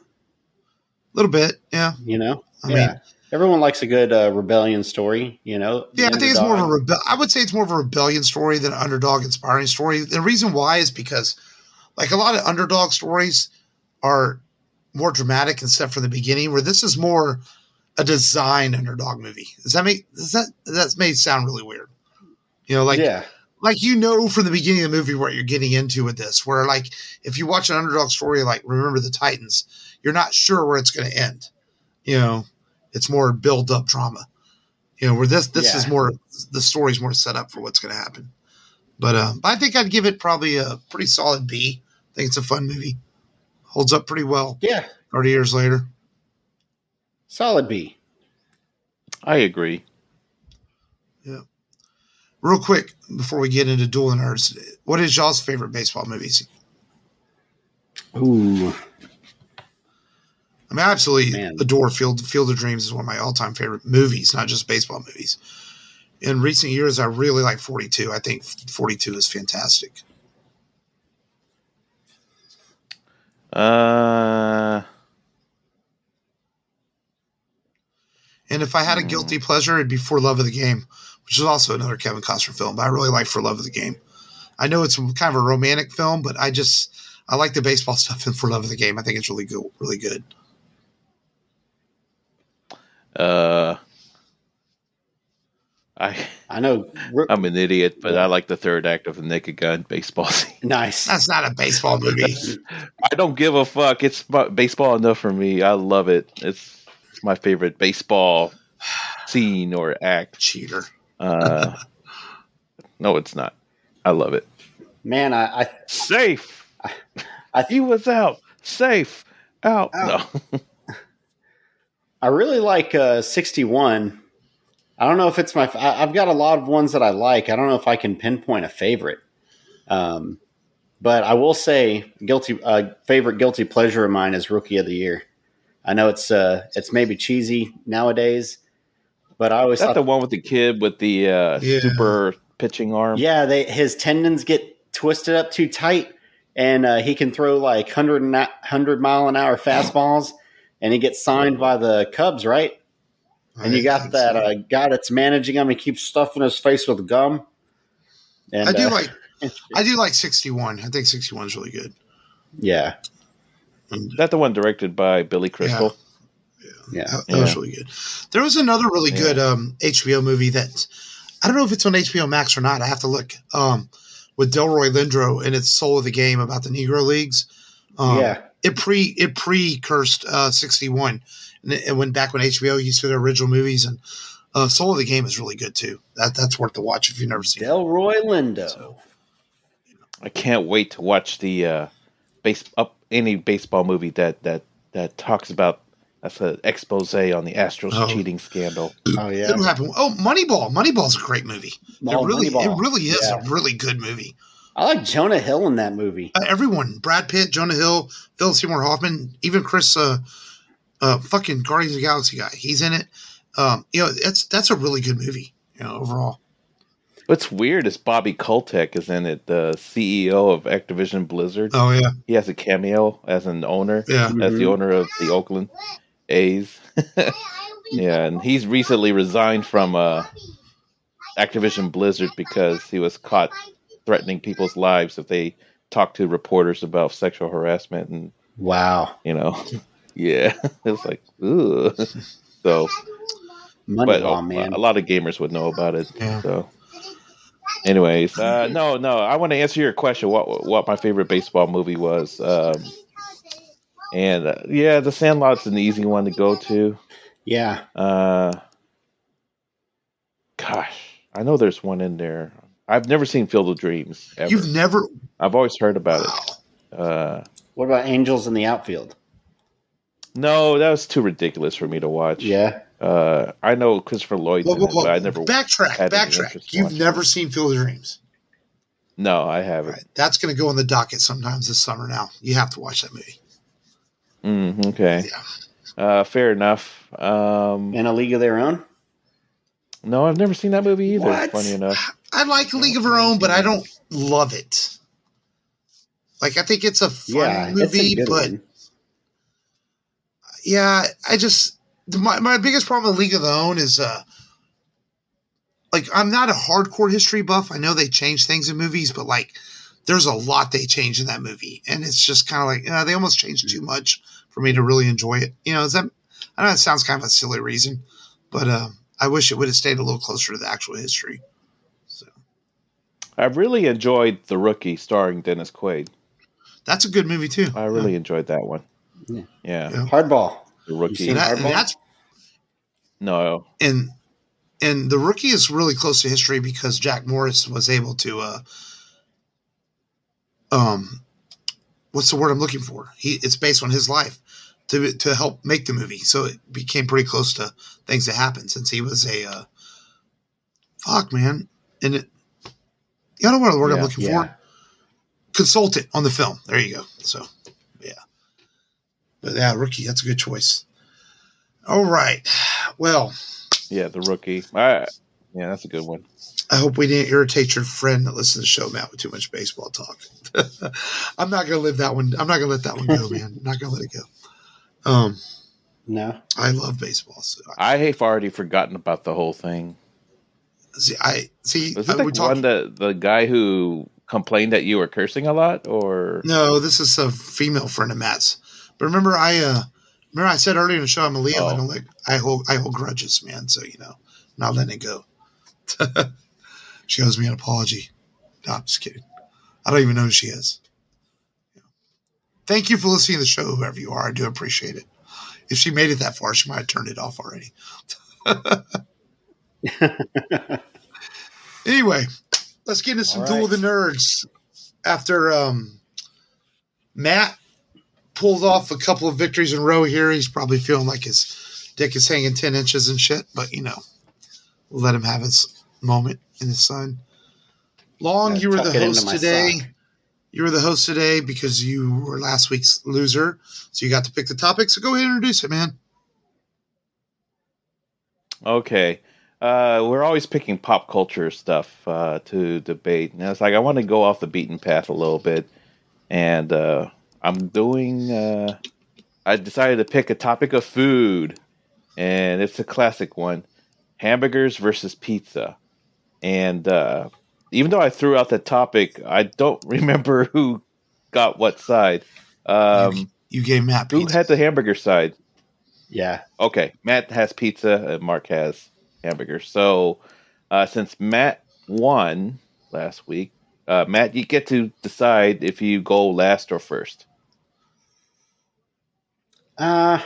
little bit, yeah. I mean, everyone likes a good rebellion story, Yeah, I think it's more of I would say it's more of a rebellion story than an underdog inspiring story. The reason why is because, like, a lot of underdog stories are more dramatic and stuff from the beginning, where this is more a design underdog movie. That may sound really weird, Like, from the beginning of the movie what you're getting into with this, where, like, if you watch an underdog story like Remember the Titans, you're not sure where it's going to end. It's more build-up drama. Where this is more, the story's more set up for what's going to happen. But I think I'd give it probably a pretty solid B. I think it's a fun movie. Holds up pretty well. Yeah. 30 years later. Solid B. I agree. Yeah. Real quick, before we get into Duel Nerds, what is y'all's favorite baseball movies? Ooh. I absolutely adore Field of Dreams. Is one of my all-time favorite movies, not just baseball movies. In recent years, I really like 42. I think 42 is fantastic. And if I had a guilty pleasure, it'd be For Love of the Game, which is also another Kevin Costner film. But I really like For Love of the Game. I know it's kind of a romantic film, but I like the baseball stuff in For Love of the Game. I think it's really good. Really good. I know I'm an idiot, but I like the third act of The Naked Gun baseball scene. Nice. That's not a baseball movie. I don't give a fuck. It's baseball enough for me. I love it. It's my favorite baseball scene or act. Cheater. No, it's not. I love it. Man, I safe. He was out. Safe. Out. No. I really like 61. I don't know if it's I've got a lot of ones that I like. I don't know if I can pinpoint a favorite. But I will say favorite guilty pleasure of mine is Rookie of the Year. I know it's maybe cheesy nowadays, but I always thought the one with the kid with the super pitching arm. Yeah, his tendons get twisted up too tight, and he can throw like 100 mile an hour fastballs, and he gets signed by the Cubs, right? And you got that guy that's managing him. He keeps stuffing his face with gum. And I do like 61. I think 61 is really good. Yeah. Is that the one directed by Billy Crystal? Yeah. That was really good. There was another really good HBO movie that I don't know if it's on HBO Max or not. I have to look. With Delroy Lindro, and it's Soul of the Game about the Negro Leagues. It pre-cursed 61. And it went back when HBO used to their original movies, and Soul of the Game is really good too. That's worth the watch if you've never seen Delroy Lindo. So, I can't wait to watch the any baseball movie that talks about that's an expose on the Astros cheating scandal. Oh yeah, it'll happen. Oh, Moneyball. Moneyball's a great movie. It really is a really good movie. I like Jonah Hill in that movie. Everyone: Brad Pitt, Jonah Hill, Philip Seymour Hoffman, even Chris. Fucking Guardians of the Galaxy guy. He's in it. That's a really good movie, overall. What's weird is Bobby Kotick is in it, the CEO of Activision Blizzard. Oh, yeah. He has a cameo as an owner, as the owner of the Oakland A's. Yeah, and he's recently resigned from Activision Blizzard because he was caught threatening people's lives if they talked to reporters about sexual harassment. And wow. Yeah, it's like, ugh. So, man. A lot of gamers would know about it. Yeah. So, anyways, no, I want to answer your question. What my favorite baseball movie was, The Sandlot's an easy one to go to. Yeah. Gosh, I know there's one in there. I've never seen Field of Dreams. Ever. You've never? I've always heard about it. What about Angels in the Outfield? No, that was too ridiculous for me to watch. Yeah. I know Christopher Lloyd's in it, but I never Backtrack. You've never seen Field of Dreams? No, I haven't. Right. That's going to go on the docket sometimes this summer now. You have to watch that movie. Okay. Yeah. Fair enough. In A League of Their Own? No, I've never seen that movie either, What? Funny enough. I like A League of Her Own, but I don't love it. Like, I think it's a fun movie, but... One. Yeah, my biggest problem with League of Their Own is I'm not a hardcore history buff. I know they change things in movies, but there's a lot they change in that movie, and it's just kind of they almost changed too much for me to really enjoy it. I know it sounds kind of a silly reason, but I wish it would have stayed a little closer to the actual history. So I really enjoyed The Rookie starring Dennis Quaid. That's a good movie too. I really enjoyed that one. Yeah. Hardball. The Rookie. No. And The Rookie is really close to history because Jack Morris was able to what's the word I'm looking for? It's based on his life to help make the movie. So it became pretty close to things that happened since he was a And it you know what the word I'm looking for? Consultant on the film. There you go. So But Rookie, that's a good choice. All right. Well. Yeah, The Rookie. That's a good one. I hope we didn't irritate your friend that listens to the show, Matt, with too much baseball talk. I'm not going to live that one. I'm not going to let that one go, man. I'm not going to let it go. No. I love baseball. So I have already forgotten about the whole thing. See. Was it the guy who complained that you were cursing a lot, or no? This is a female friend of Matt's. But remember, I said earlier in the show I'm a Leo. I don't like. I hold grudges, man. So not letting it go. She owes me an apology. No, I'm just kidding. I don't even know who she is. Thank you for listening to the show, whoever you are. I do appreciate it. If she made it that far, she might have turned it off already. Anyway, let's get into some Duel of the Nerds. After Matt pulled off a couple of victories in a row here, he's probably feeling like his dick is hanging 10 inches and shit, but we'll let him have his moment in the sun. Long, you were the host today. You were the host today because you were last week's loser, so you got to pick the topic. So go ahead and introduce it, man. Okay. We're always picking pop culture stuff to debate. And it's like I want to go off the beaten path a little bit. And I'm doing... I decided to pick a topic of food. And it's a classic one. Hamburgers versus pizza. And... even though I threw out that topic, I don't remember who got what side. You gave Matt pizza. Who had the hamburger side? Yeah. Okay. Matt has pizza and Mark has hamburgers. So since Matt won last week, Matt, you get to decide if you go last or first. I'm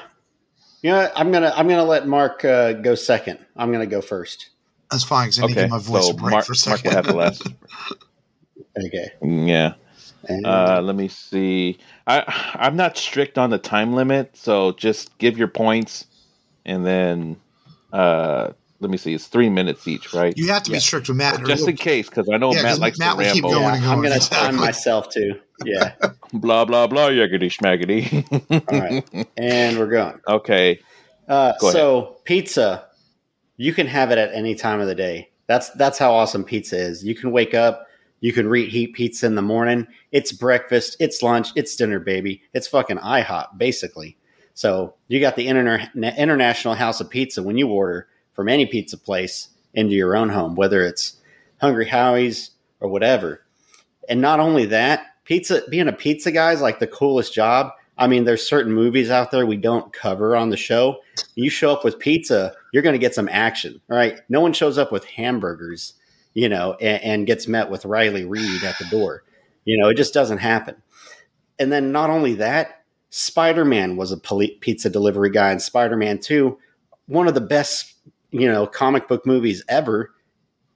gonna let Mark go second. I'm gonna go first. That's fine, because I need to get my voice a break for a second. Mark will have the last. Okay. Yeah. Let me see. I'm not strict on the time limit, so just give your points, and then let me see. It's 3 minutes each, right? You have to be strict with Matt. Just in case, because I know Matt likes to ramble. Keep going and going. I'm going to time myself, too. Yeah. Blah, blah, blah, yaggity schmaggity. All right. And we're going. Okay. So, pizza. You can have it at any time of the day. That's how awesome pizza is. You can wake up, you can reheat pizza in the morning. It's breakfast, it's lunch, it's dinner, baby. It's fucking IHOP, basically. So you got the International House of Pizza when you order from any pizza place into your own home, whether it's Hungry Howie's or whatever. And not only that, being a pizza guy is like the coolest job. I mean, there's certain movies out there we don't cover on the show. You show up with pizza, you're going to get some action, all right? No one shows up with hamburgers, and gets met with Riley Reid at the door. It just doesn't happen. And then not only that, Spider-Man was a pizza delivery guy, and Spider-Man 2, one of the best, comic book movies ever.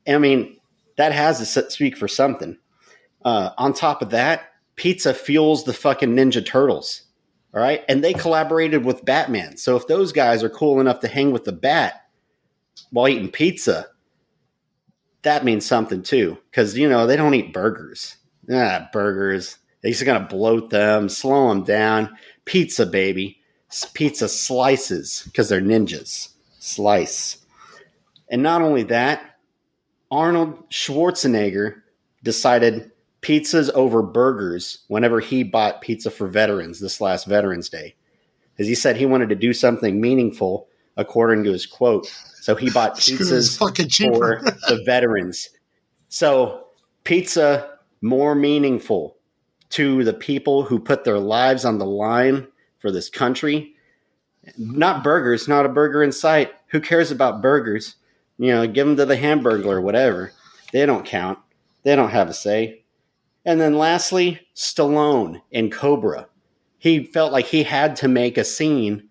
I mean, that has to speak for something. On top of that, pizza fuels the fucking Ninja Turtles. All right. And they collaborated with Batman. So if those guys are cool enough to hang with the Bat while eating pizza, that means something too. Because, they don't eat burgers. Burgers. They're just going to bloat them, slow them down. Pizza, baby. Pizza slices because they're ninjas. Slice. And not only that, Arnold Schwarzenegger decided pizzas over burgers whenever he bought pizza for veterans this last Veterans Day. Because he said he wanted to do something meaningful according to his quote. So he bought pizzas for the veterans. So pizza more meaningful to the people who put their lives on the line for this country. Not burgers, not a burger in sight. Who cares about burgers? Give them to the Hamburglar or whatever. They don't count. They don't have a say. And then lastly, Stallone in Cobra. He felt like he had to make a scene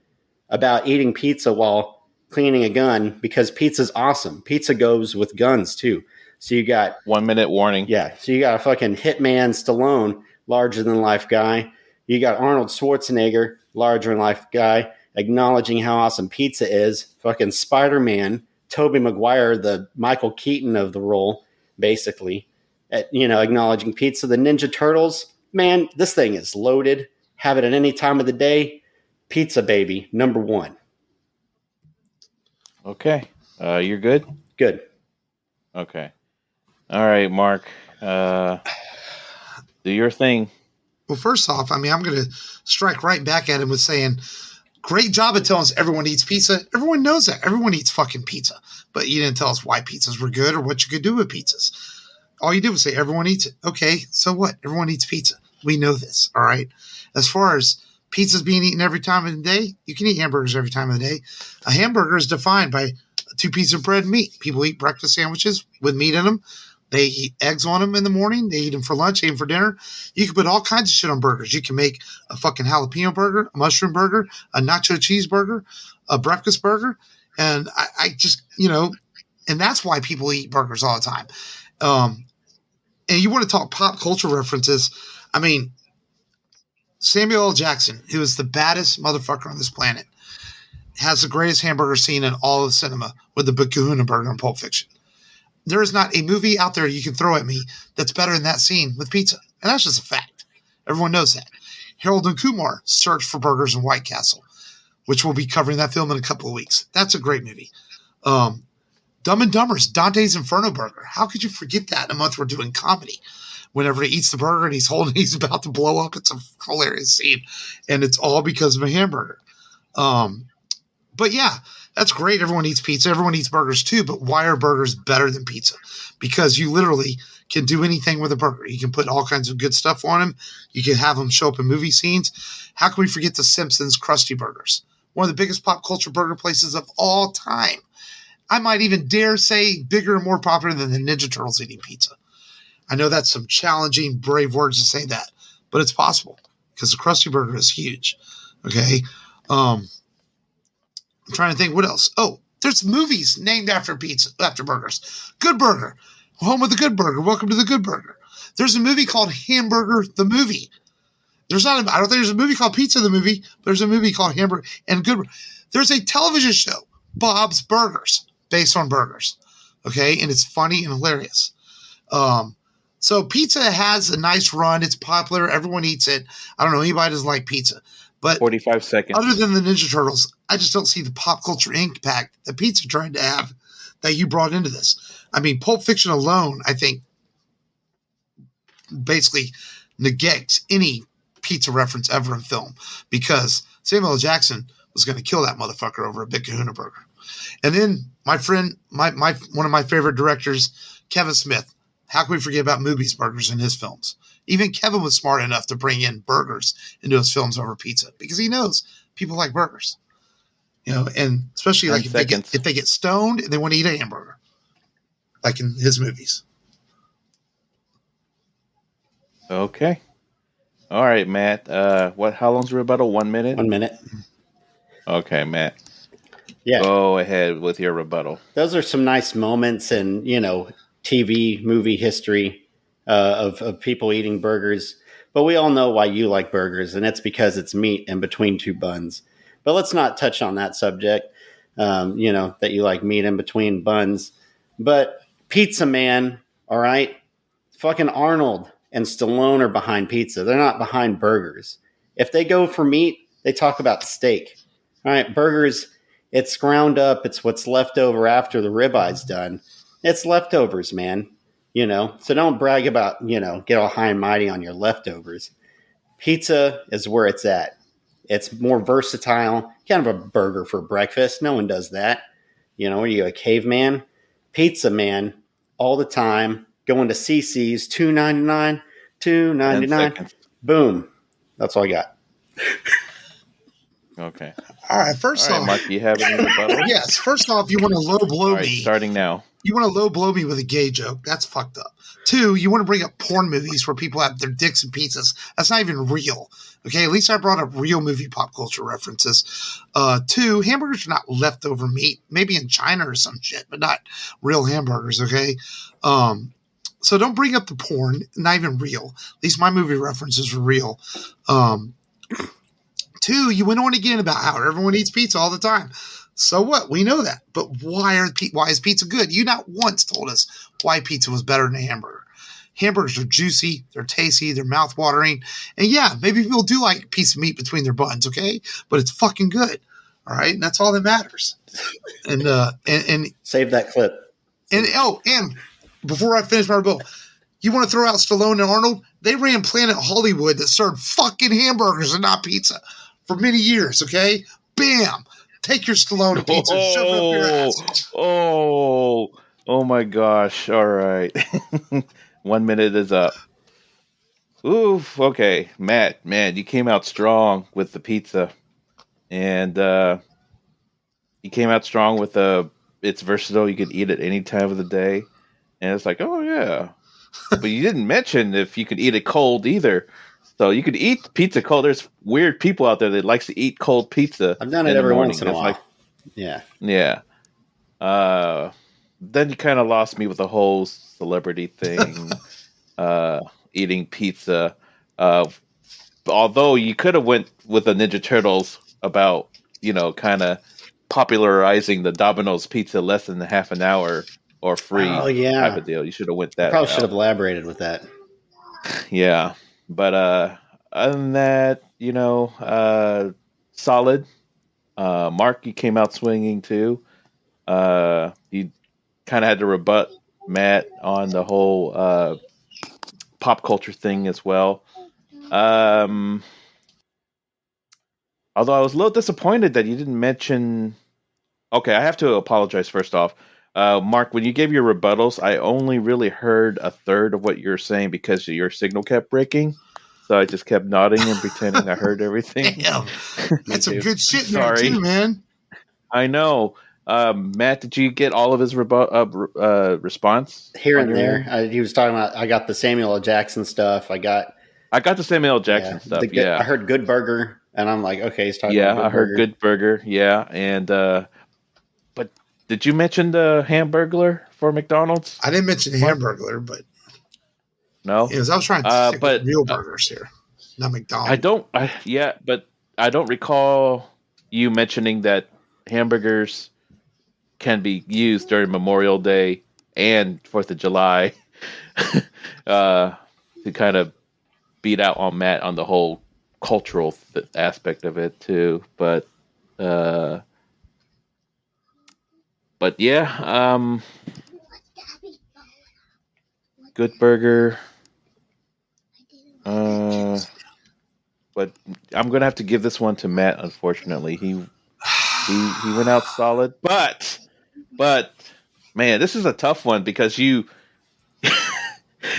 about eating pizza while cleaning a gun because pizza's awesome. Pizza goes with guns too. So you got 1 minute warning. Yeah. So you got a fucking hitman Stallone, larger than life guy. You got Arnold Schwarzenegger, larger than life guy, acknowledging how awesome pizza is. Fucking Spider-Man, Tobey Maguire, the Michael Keaton of the role, basically. Acknowledging pizza. The Ninja Turtles, man, this thing is loaded. Have it at any time of the day. Pizza, baby, number one. Okay. You're good? Good. Okay. All right, Mark. Do your thing. Well, first off, I'm going to strike right back at him with saying Great job at telling us everyone eats pizza. Everyone knows that. Everyone eats fucking pizza. But you didn't tell us why pizzas were good or what you could do with pizzas. All you did was say everyone eats it. Okay, so what? Everyone eats pizza. We know this, all right? As far as pizzas being eaten every time of the day, you can eat hamburgers every time of the day. A hamburger is defined by 2 pieces of bread and meat. People eat breakfast sandwiches with meat in them. They eat eggs on them in the morning. They eat them for lunch, eat them for dinner. You can put all kinds of shit on burgers. You can make a fucking jalapeno burger, a mushroom burger, a nacho cheeseburger, a breakfast burger. And I just, and that's why people eat burgers all the time. And you want to talk pop culture references. I mean, Samuel L. Jackson, who is the baddest motherfucker on this planet, has the greatest hamburger scene in all of cinema with the Kahuna burger in Pulp Fiction. There is not a movie out there you can throw at me that's better than that scene with pizza. And that's just a fact. Everyone knows that. Harold and Kumar searched for burgers in White Castle, which we'll be covering that film in a couple of weeks. That's a great movie. Dumb and Dumber's Dante's Inferno burger. How could you forget that in a month we're doing comedy? Whenever he eats the burger and he's about to blow up, it's a hilarious scene. And it's all because of a hamburger. But yeah, that's great. Everyone eats pizza. Everyone eats burgers too. But why are burgers better than pizza? Because you literally can do anything with a burger. You can put all kinds of good stuff on them. You can have them show up in movie scenes. How can we forget the Simpsons Krusty Burgers? One of the biggest pop culture burger places of all time. I might even dare say bigger and more popular than the Ninja Turtles eating pizza. I know that's some challenging, brave words to say that, but it's possible because the Krusty Burger is huge. Okay. I'm trying to think what else. Oh, there's movies named after pizza, after burgers. Good Burger, home of the Good Burger. Welcome to the Good Burger. There's a movie called Hamburger the Movie. I don't think there's a movie called Pizza the Movie, but there's a movie called Hamburger and Good Burger. There's a television show, Bob's Burgers, based on burgers. Okay, and it's funny and hilarious. So pizza has a nice run. It's popular. Everyone eats it. I don't know anybody doesn't like pizza. But 45 seconds. Other than the Ninja Turtles, I just don't see the pop culture impact that pizza tried to have that you brought into this. I mean, Pulp Fiction alone, I think, basically negates any pizza reference ever in film because Samuel L. Jackson was going to kill that motherfucker over a Big Kahuna burger. And then my friend, one of my favorite directors, Kevin Smith. How can we forget about Movies Burgers in his films? Even Kevin was smart enough to bring in burgers into his films over pizza because he knows people like burgers. And especially like if they get stoned and they want to eat a hamburger, like in his movies. Okay. All right, Matt. How long's the rebuttal? 1 minute? 1 minute. Okay, Matt. Yeah. Go ahead with your rebuttal. Those are some nice moments in, TV movie history of people eating burgers. But we all know why you like burgers, and it's because it's meat in between 2 buns. But let's not touch on that subject, that you like meat in between buns. But Pizza Man, all right? Fucking Arnold and Stallone are behind pizza. They're not behind burgers. If they go for meat, they talk about steak. All right, burgers, it's ground up. It's what's left over after the ribeye's done. It's leftovers, man. So don't brag about, get all high and mighty on your leftovers. Pizza is where it's at. It's more versatile. You can't have a burger for breakfast. No one does that. Are you a caveman? Pizza Man, all the time. Going to CC's, $2.99, $2.99. Boom. That's all I got. Okay. All right. First off, Mike, do you have any rebuttal? Yes. First off, you want to low blow me. Starting now. You want to low blow me with a gay joke. That's fucked up. 2, you want to bring up porn movies where people have their dicks and pizzas. That's not even real. Okay, at least I brought up real movie pop culture references. 2, hamburgers are not leftover meat. Maybe in China or some shit, but not real hamburgers, okay? So don't bring up the porn. Not even real. At least my movie references are real. 2, you went on again about how everyone eats pizza all the time. So what? We know that. But why is pizza good? You not once told us why pizza was better than a hamburger. Hamburgers are juicy, they're tasty, they're mouth-watering. And yeah, maybe people do like a piece of meat between their buns, okay? But it's fucking good. All right? And that's all that matters. And save that clip. And before I finish my rebuttal, you want to throw out Stallone and Arnold? They ran Planet Hollywood that served fucking hamburgers and not pizza for many years, okay? bam, take your Stallone pizza, shove it up your ass. Oh my gosh! All right, 1 minute is up. Oof. Okay, Matt. Man, you came out strong with the pizza, and you came out strong with it's versatile. You could eat it any time of the day, and it's like, oh yeah. But you didn't mention if you could eat it cold either. So you could eat pizza cold. There's weird people out there that likes to eat cold pizza. I've done it every once in a while. Yeah. Then you kind of lost me with the whole celebrity thing, eating pizza. Although you could have went with the Ninja Turtles about, kind of popularizing the Domino's pizza less than half an hour or free type of deal. You should have went that. Probably should have elaborated with that. Yeah. But other than that, solid. Mark, you came out swinging too. You kind of had to rebut Matt on the whole pop culture thing as well. Although I was a little disappointed that you didn't mention. Okay, I have to apologize first off. Mark, when you gave your rebuttals, I only really heard a third of what you're saying because your signal kept breaking. So I just kept nodding and pretending I heard everything. Damn. That's some good shit in there too, man. I know. Matt, did you get all of his response? Here and there. He was talking about, I got the Samuel L. Jackson stuff. I got the Samuel L. Jackson stuff, I heard Good Burger, and I'm like, okay, he's talking about Good Burger. I heard Good Burger, and but did you mention the Hamburglar for McDonald's? I didn't mention the Hamburglar, but no, I was trying to stick with real burgers here, not McDonald's. But I don't recall you mentioning that hamburgers can be used during Memorial Day and 4th of July to kind of beat out on Matt on the whole cultural aspect of it too. But yeah, Good Burger. But I'm gonna have to give this one to Matt. Unfortunately, he went out solid. But man, this is a tough one because you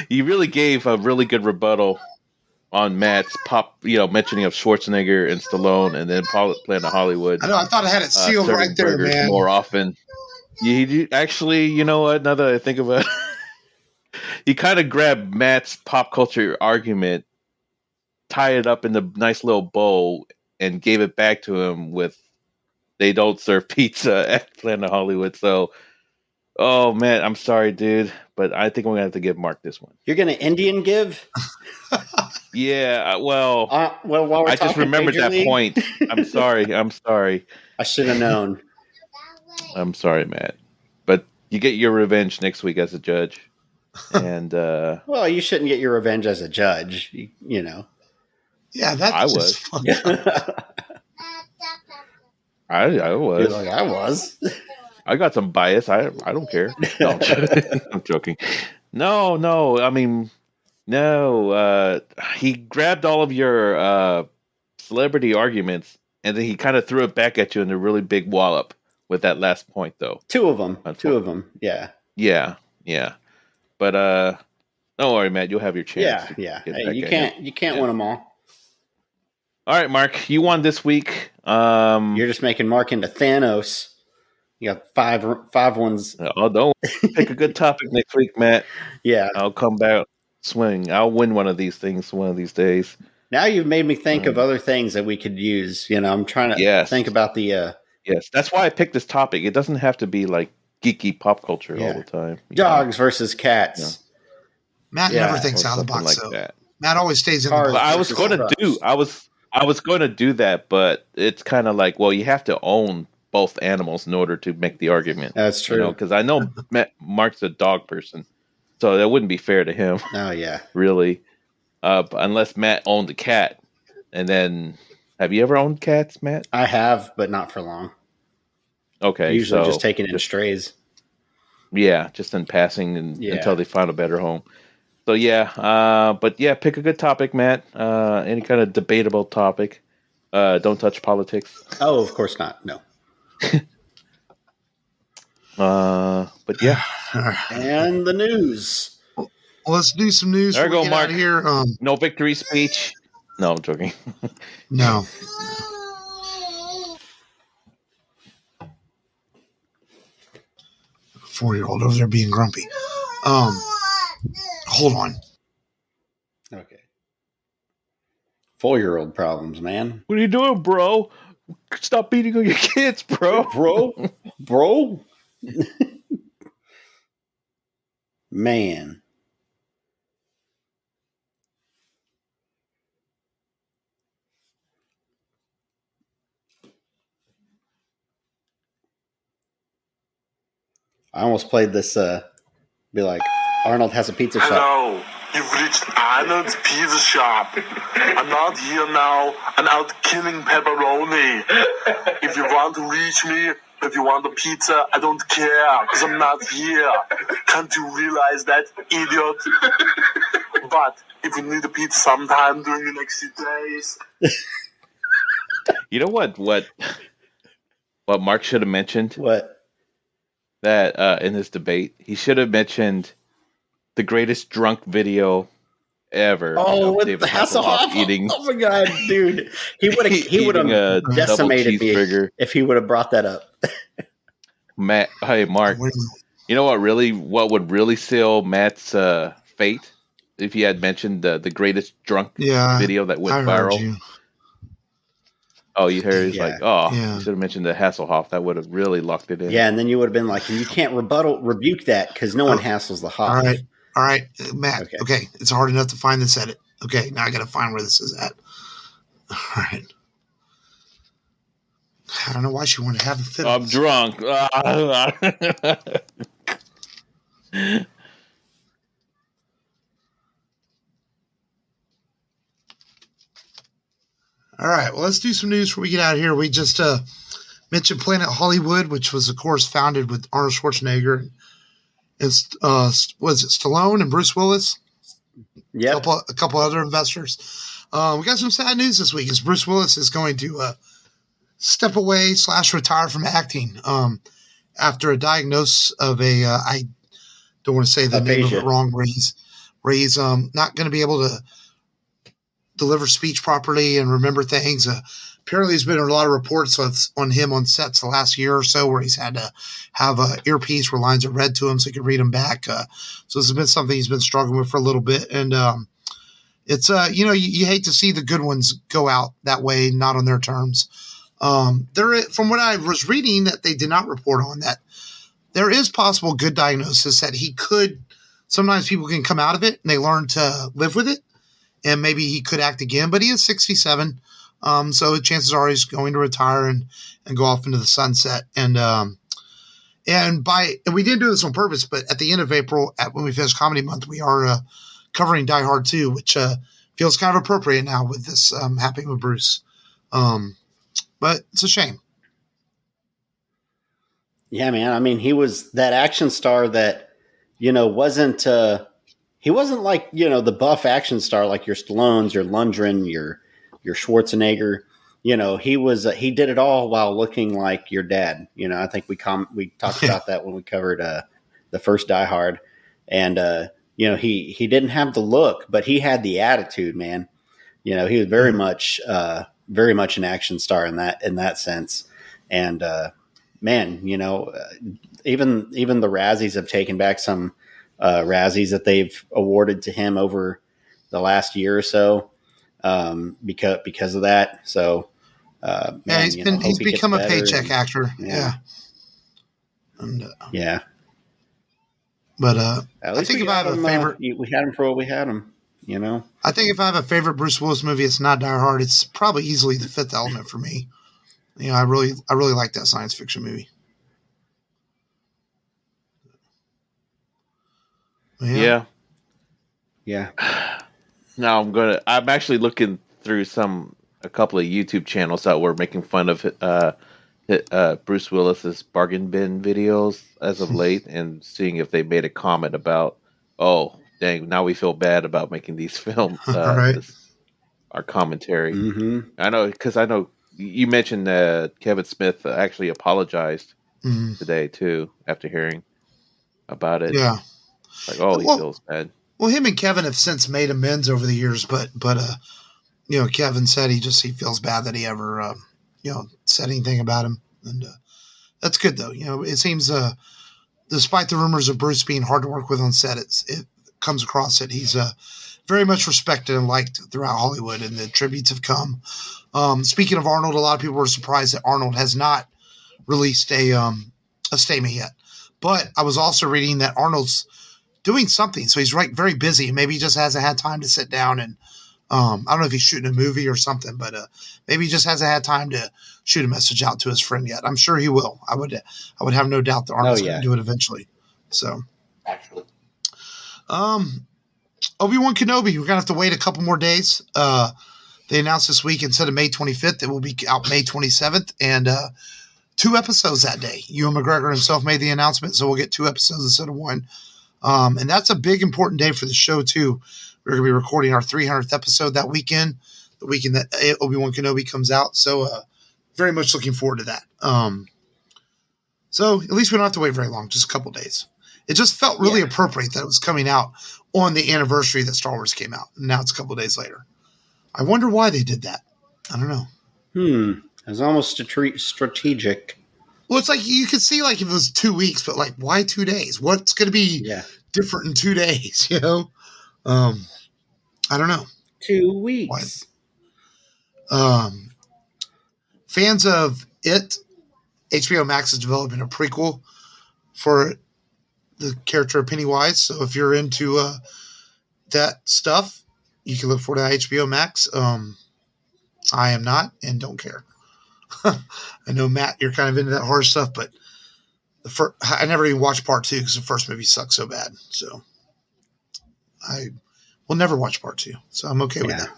really gave a really good rebuttal on Matt's mentioning of Schwarzenegger and Stallone, and then Planet Hollywood. I know. I thought I had it sealed right there, man. More often, you actually, you know what? Now that I think about it. You kind of grabbed Matt's pop culture argument, tied it up in the nice little bow, and gave it back to him with they don't serve pizza at Planet Hollywood. So, oh man, I'm sorry, dude, but I think we're gonna have to give Mark this one. You're gonna Indian give? Yeah, well, while I just remembered that point. I'm sorry. I should have known. I'm sorry, Matt, but you get your revenge next week as a judge. And well, you shouldn't get your revenge as a judge, you know. Yeah, that's I was. I was. You're like, I was. I got some bias. I don't care. No, I'm joking. No. I mean, no. He grabbed all of your celebrity arguments, and then he kind of threw it back at you in a really big wallop with that last point, though. Two of them. Yeah. Yeah. But don't worry, Matt. You'll have your chance. Yeah. Hey, you can't win them all. All right, Mark. You won this week. You're just making Mark into Thanos. You got five ones. Oh, don't pick a good topic next week, Matt. Yeah, I'll come back, swing. I'll win one of these things one of these days. Now you've made me think of other things that we could use. You know, I'm trying to think about the. Yes, that's why I picked this topic. It doesn't have to be like geeky pop culture all the time. Dogs versus cats. Yeah. Matt never thinks out of the box. Like that. Matt always stays in the box. I was going to do that, but it's kind of like, well, you have to own both animals in order to make the argument. That's true. Because I know Mark's a dog person, so that wouldn't be fair to him. Oh yeah, really. Unless Matt owned a cat, and then have you ever owned cats, Matt? I have, but not for long. Okay, usually just taking in strays. Yeah, just in passing until they find a better home. So but pick a good topic, Matt. Any kind of debatable topic, Don't touch politics. Oh, of course not. No. But yeah. And the news. Well, let's do some news. There we go, Mark. Out of here. No victory speech. No, I'm joking. No. 4-year-old over there being grumpy. Hold on. Okay. 4-year-old problems, man. What are you doing, bro? Stop beating on your kids, bro. Bro. Man. I almost played this, be like, Arnold has a pizza shop. Hello, you've reached Arnold's Pizza Shop. I'm not here now. I'm out killing pepperoni. If you want to reach me, if you want a pizza, I don't care, because I'm not here. Can't you realize that, idiot? But if you need a pizza sometime during the next few days... You know what Mark should have mentioned? What? That in this debate, he should have mentioned the greatest drunk video ever. Oh, with the Hasselhoff eating. Oh my god, dude! He would have decimated me if he would have brought that up. Matt, hey Mark, you know what would really seal Matt's fate if he had mentioned the greatest drunk video that went viral. Oh, you heard? He's like, you should have mentioned the Hasselhoff. That would have really locked it in. Yeah, and then you would have been like, you can't rebuke that because no one hassles the Hoff. All right, Matt. Okay, it's hard enough to find this edit. Okay, now I got to find where this is at. All right. I don't know why she wanted to have a fit. I'm drunk. All right, well, let's do some news before we get out of here. We just mentioned Planet Hollywood, which was, of course, founded with Arnold Schwarzenegger. It's was it Stallone and Bruce Willis? Yeah, a couple other investors. We got some sad news this week. As Bruce Willis is going to step away / retire from acting after a diagnosis of a I don't want to say the name of it wrong. Where he's not going to be able to deliver speech properly and remember things. Apparently, there's been a lot of reports on him on sets the last year or so where he's had to have an earpiece where lines are read to him so he can read them back. So this has been something he's been struggling with for a little bit. And it's, you hate to see the good ones go out that way, not on their terms. From what I was reading, that they did not report on, that there is possible good diagnosis that he could, sometimes people can come out of it and they learn to live with it. And maybe he could act again, but he is 67. So chances are he's going to retire and go off into the sunset. And we didn't do this on purpose, but at the end of April, when we finish Comedy Month, we are covering Die Hard 2, which feels kind of appropriate now with this happening with Bruce. But it's a shame. Yeah, man. I mean, he was that action star that, wasn't he wasn't like, the buff action star like your Stallones, your Lundgren, your Schwarzenegger. He did it all while looking like your dad. I think we talked about that when we covered the first Die Hard. And, he didn't have the look, but he had the attitude, man. He was very much an action star in that sense. And, man, even the Razzies have taken back some Razzies that they've awarded to him over the last year or so because of that. So, he's become a paycheck actor. Yeah. And, yeah. But I think if I have a favorite, we had him for what we had him. I think if I have a favorite Bruce Willis movie, it's not Die Hard. It's probably easily The Fifth Element for me. I really like that science fiction movie. Yeah. Now I'm actually looking through a couple of YouTube channels that were making fun of Bruce Willis's bargain bin videos as of late, and seeing if they made a comment about, oh dang, now we feel bad about making these films. Right. our commentary. Mm-hmm. I know you mentioned that Kevin Smith actually apologized today too after hearing about it. Yeah, like he feels bad. Well, him and Kevin have since made amends over the years, but Kevin said he feels bad that he ever said anything about him, and that's good though. It seems despite the rumors of Bruce being hard to work with on set, it comes across that he's very much respected and liked throughout Hollywood, and the tributes have come. Speaking of Arnold, a lot of people were surprised that Arnold has not released a statement yet. But I was also reading that Arnold's doing something, so he's very busy. Maybe he just hasn't had time to sit down and I don't know if he's shooting a movie or something, but maybe he just hasn't had time to shoot a message out to his friend yet. I'm sure he will. I would have no doubt that Arnold's going to do it eventually. So, actually, Obi-Wan Kenobi, we're going to have to wait a couple more days. They announced this week instead of May 25th, it will be out May 27th, and 2 episodes that day. Ewan McGregor himself made the announcement, so we'll get 2 episodes instead of 1. And that's a big, important day for the show, too. We're going to be recording our 300th episode that weekend, the weekend that Obi-Wan Kenobi comes out. So very much looking forward to that. So at least we don't have to wait very long, just a couple days. It just felt really appropriate that it was coming out on the anniversary that Star Wars came out. And now it's a couple days later. I wonder why they did that. I don't know. It was almost strategic. Well, it's like you could see like if it was 2 weeks, but like why 2 days? What's going to be different in 2 days, I don't know. 2 weeks. Fans of It, HBO Max is developing a prequel for the character of Pennywise. So if you're into that stuff, you can look forward to HBO Max. I am not and don't care. I know, Matt, you're kind of into that horror stuff, but I never even watched part 2 because the first movie sucked so bad. So I will never watch part 2. So I'm okay with that.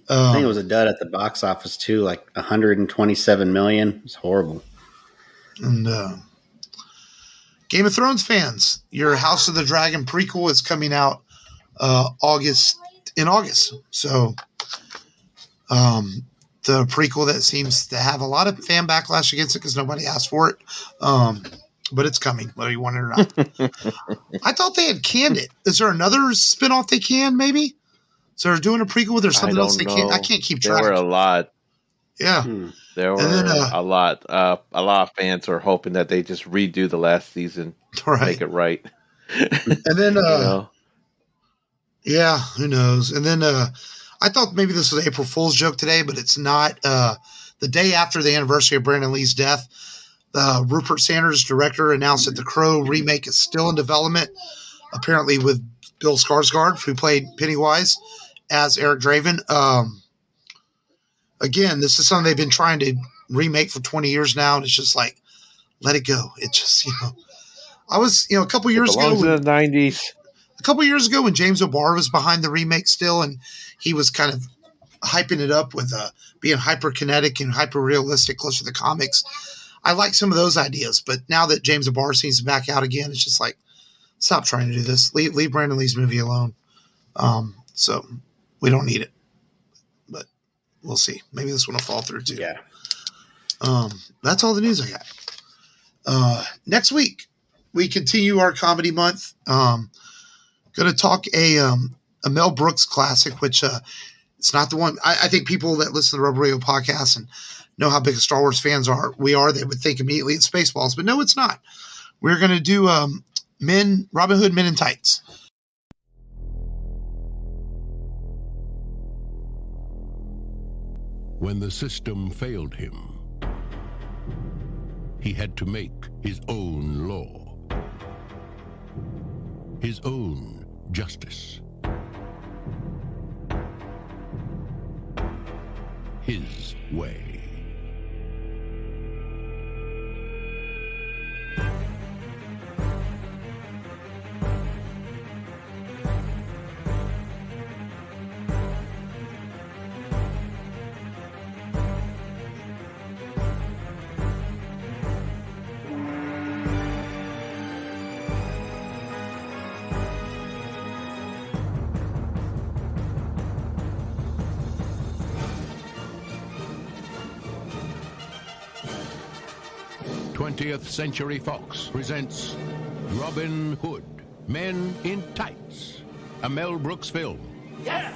I think it was a dud at the box office too, like $127 million. It's horrible. And Game of Thrones fans, your House of the Dragon prequel is coming out in August. So the prequel that seems to have a lot of fan backlash against it because nobody asked for it. But it's coming, whether you want it or not. I thought they had canned it. Is there another spinoff they can, maybe? So they're doing a prequel. There's something else they can't. I can't keep track. There were a lot. Yeah. There were a lot. A lot of fans are hoping that they just redo the last season to make it right. And then, yeah, who knows? And then I thought maybe this was an April Fool's joke today, but it's not. The day after the anniversary of Brandon Lee's death, Rupert Sanders, director, announced that the Crow remake is still in development, apparently with Bill Skarsgård, who played Pennywise, as Eric Draven. Again, this is something they've been trying to remake for 20 years now, and it's just like, let it go. It just, I was, a couple years ago. In the 90s. A couple years ago when James O'Barr was behind the remake still, and he was kind of hyping it up with being hyperkinetic and hyper-realistic, closer to the comics. I like some of those ideas, but now that James O'Barr seems to back out again, it's just like, stop trying to do this. Leave Brandon Lee's movie alone. So we don't need it. But we'll see. Maybe this one will fall through too. Yeah. That's all the news I got. Next week, we continue our comedy month. Going to talk a Mel Brooks classic, which it's not the one. I think people that listen to the Rubber Radio podcast and know how big Star Wars fans they would think immediately it's Spaceballs. But no, it's not. We're going to do Robin Hood Men in Tights. When the system failed him, he had to make his own law, his own justice, his way. 20th Century Fox presents Robin Hood, Men in Tights, a Mel Brooks film. Yes!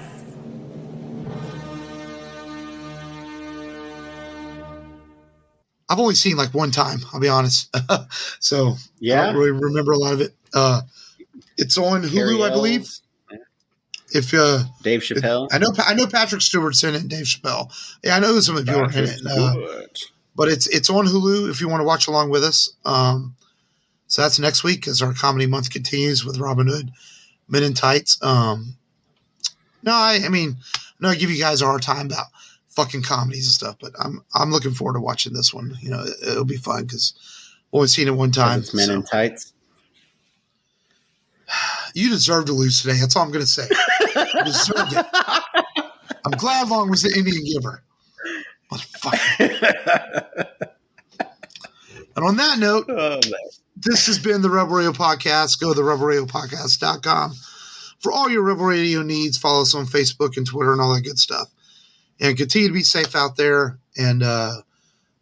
I've only seen like one time, I'll be honest. So yeah, I don't really remember a lot of it. It's on Hulu, I believe. If Dave Chappelle, I know Patrick Stewart's in it. And Dave Chappelle, yeah, I know some of you are in it. But it's on Hulu if you want to watch along with us. So that's next week as our comedy month continues with Robin Hood, Men in Tights. I give you guys a hard time about fucking comedies and stuff, but I'm looking forward to watching this one. You know, it'll be fun because I've only seen it one time. It's Men in Tights. You deserve to lose today. That's all I'm going to say. You deserved it. I'm glad Long was the Indian giver. Motherfucker. And on that note, this has been the Rebel Radio Podcast. Go to therebelradiopodcast.com for all your Rebel Radio needs. Follow us on Facebook and Twitter and all that good stuff. And continue to be safe out there. And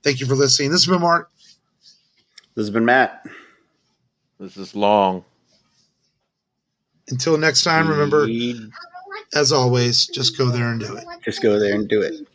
thank you for listening. This has been Mark. This has been Matt. This is Long. Until next time, remember, as always, just go there and do it. Just go there and do it.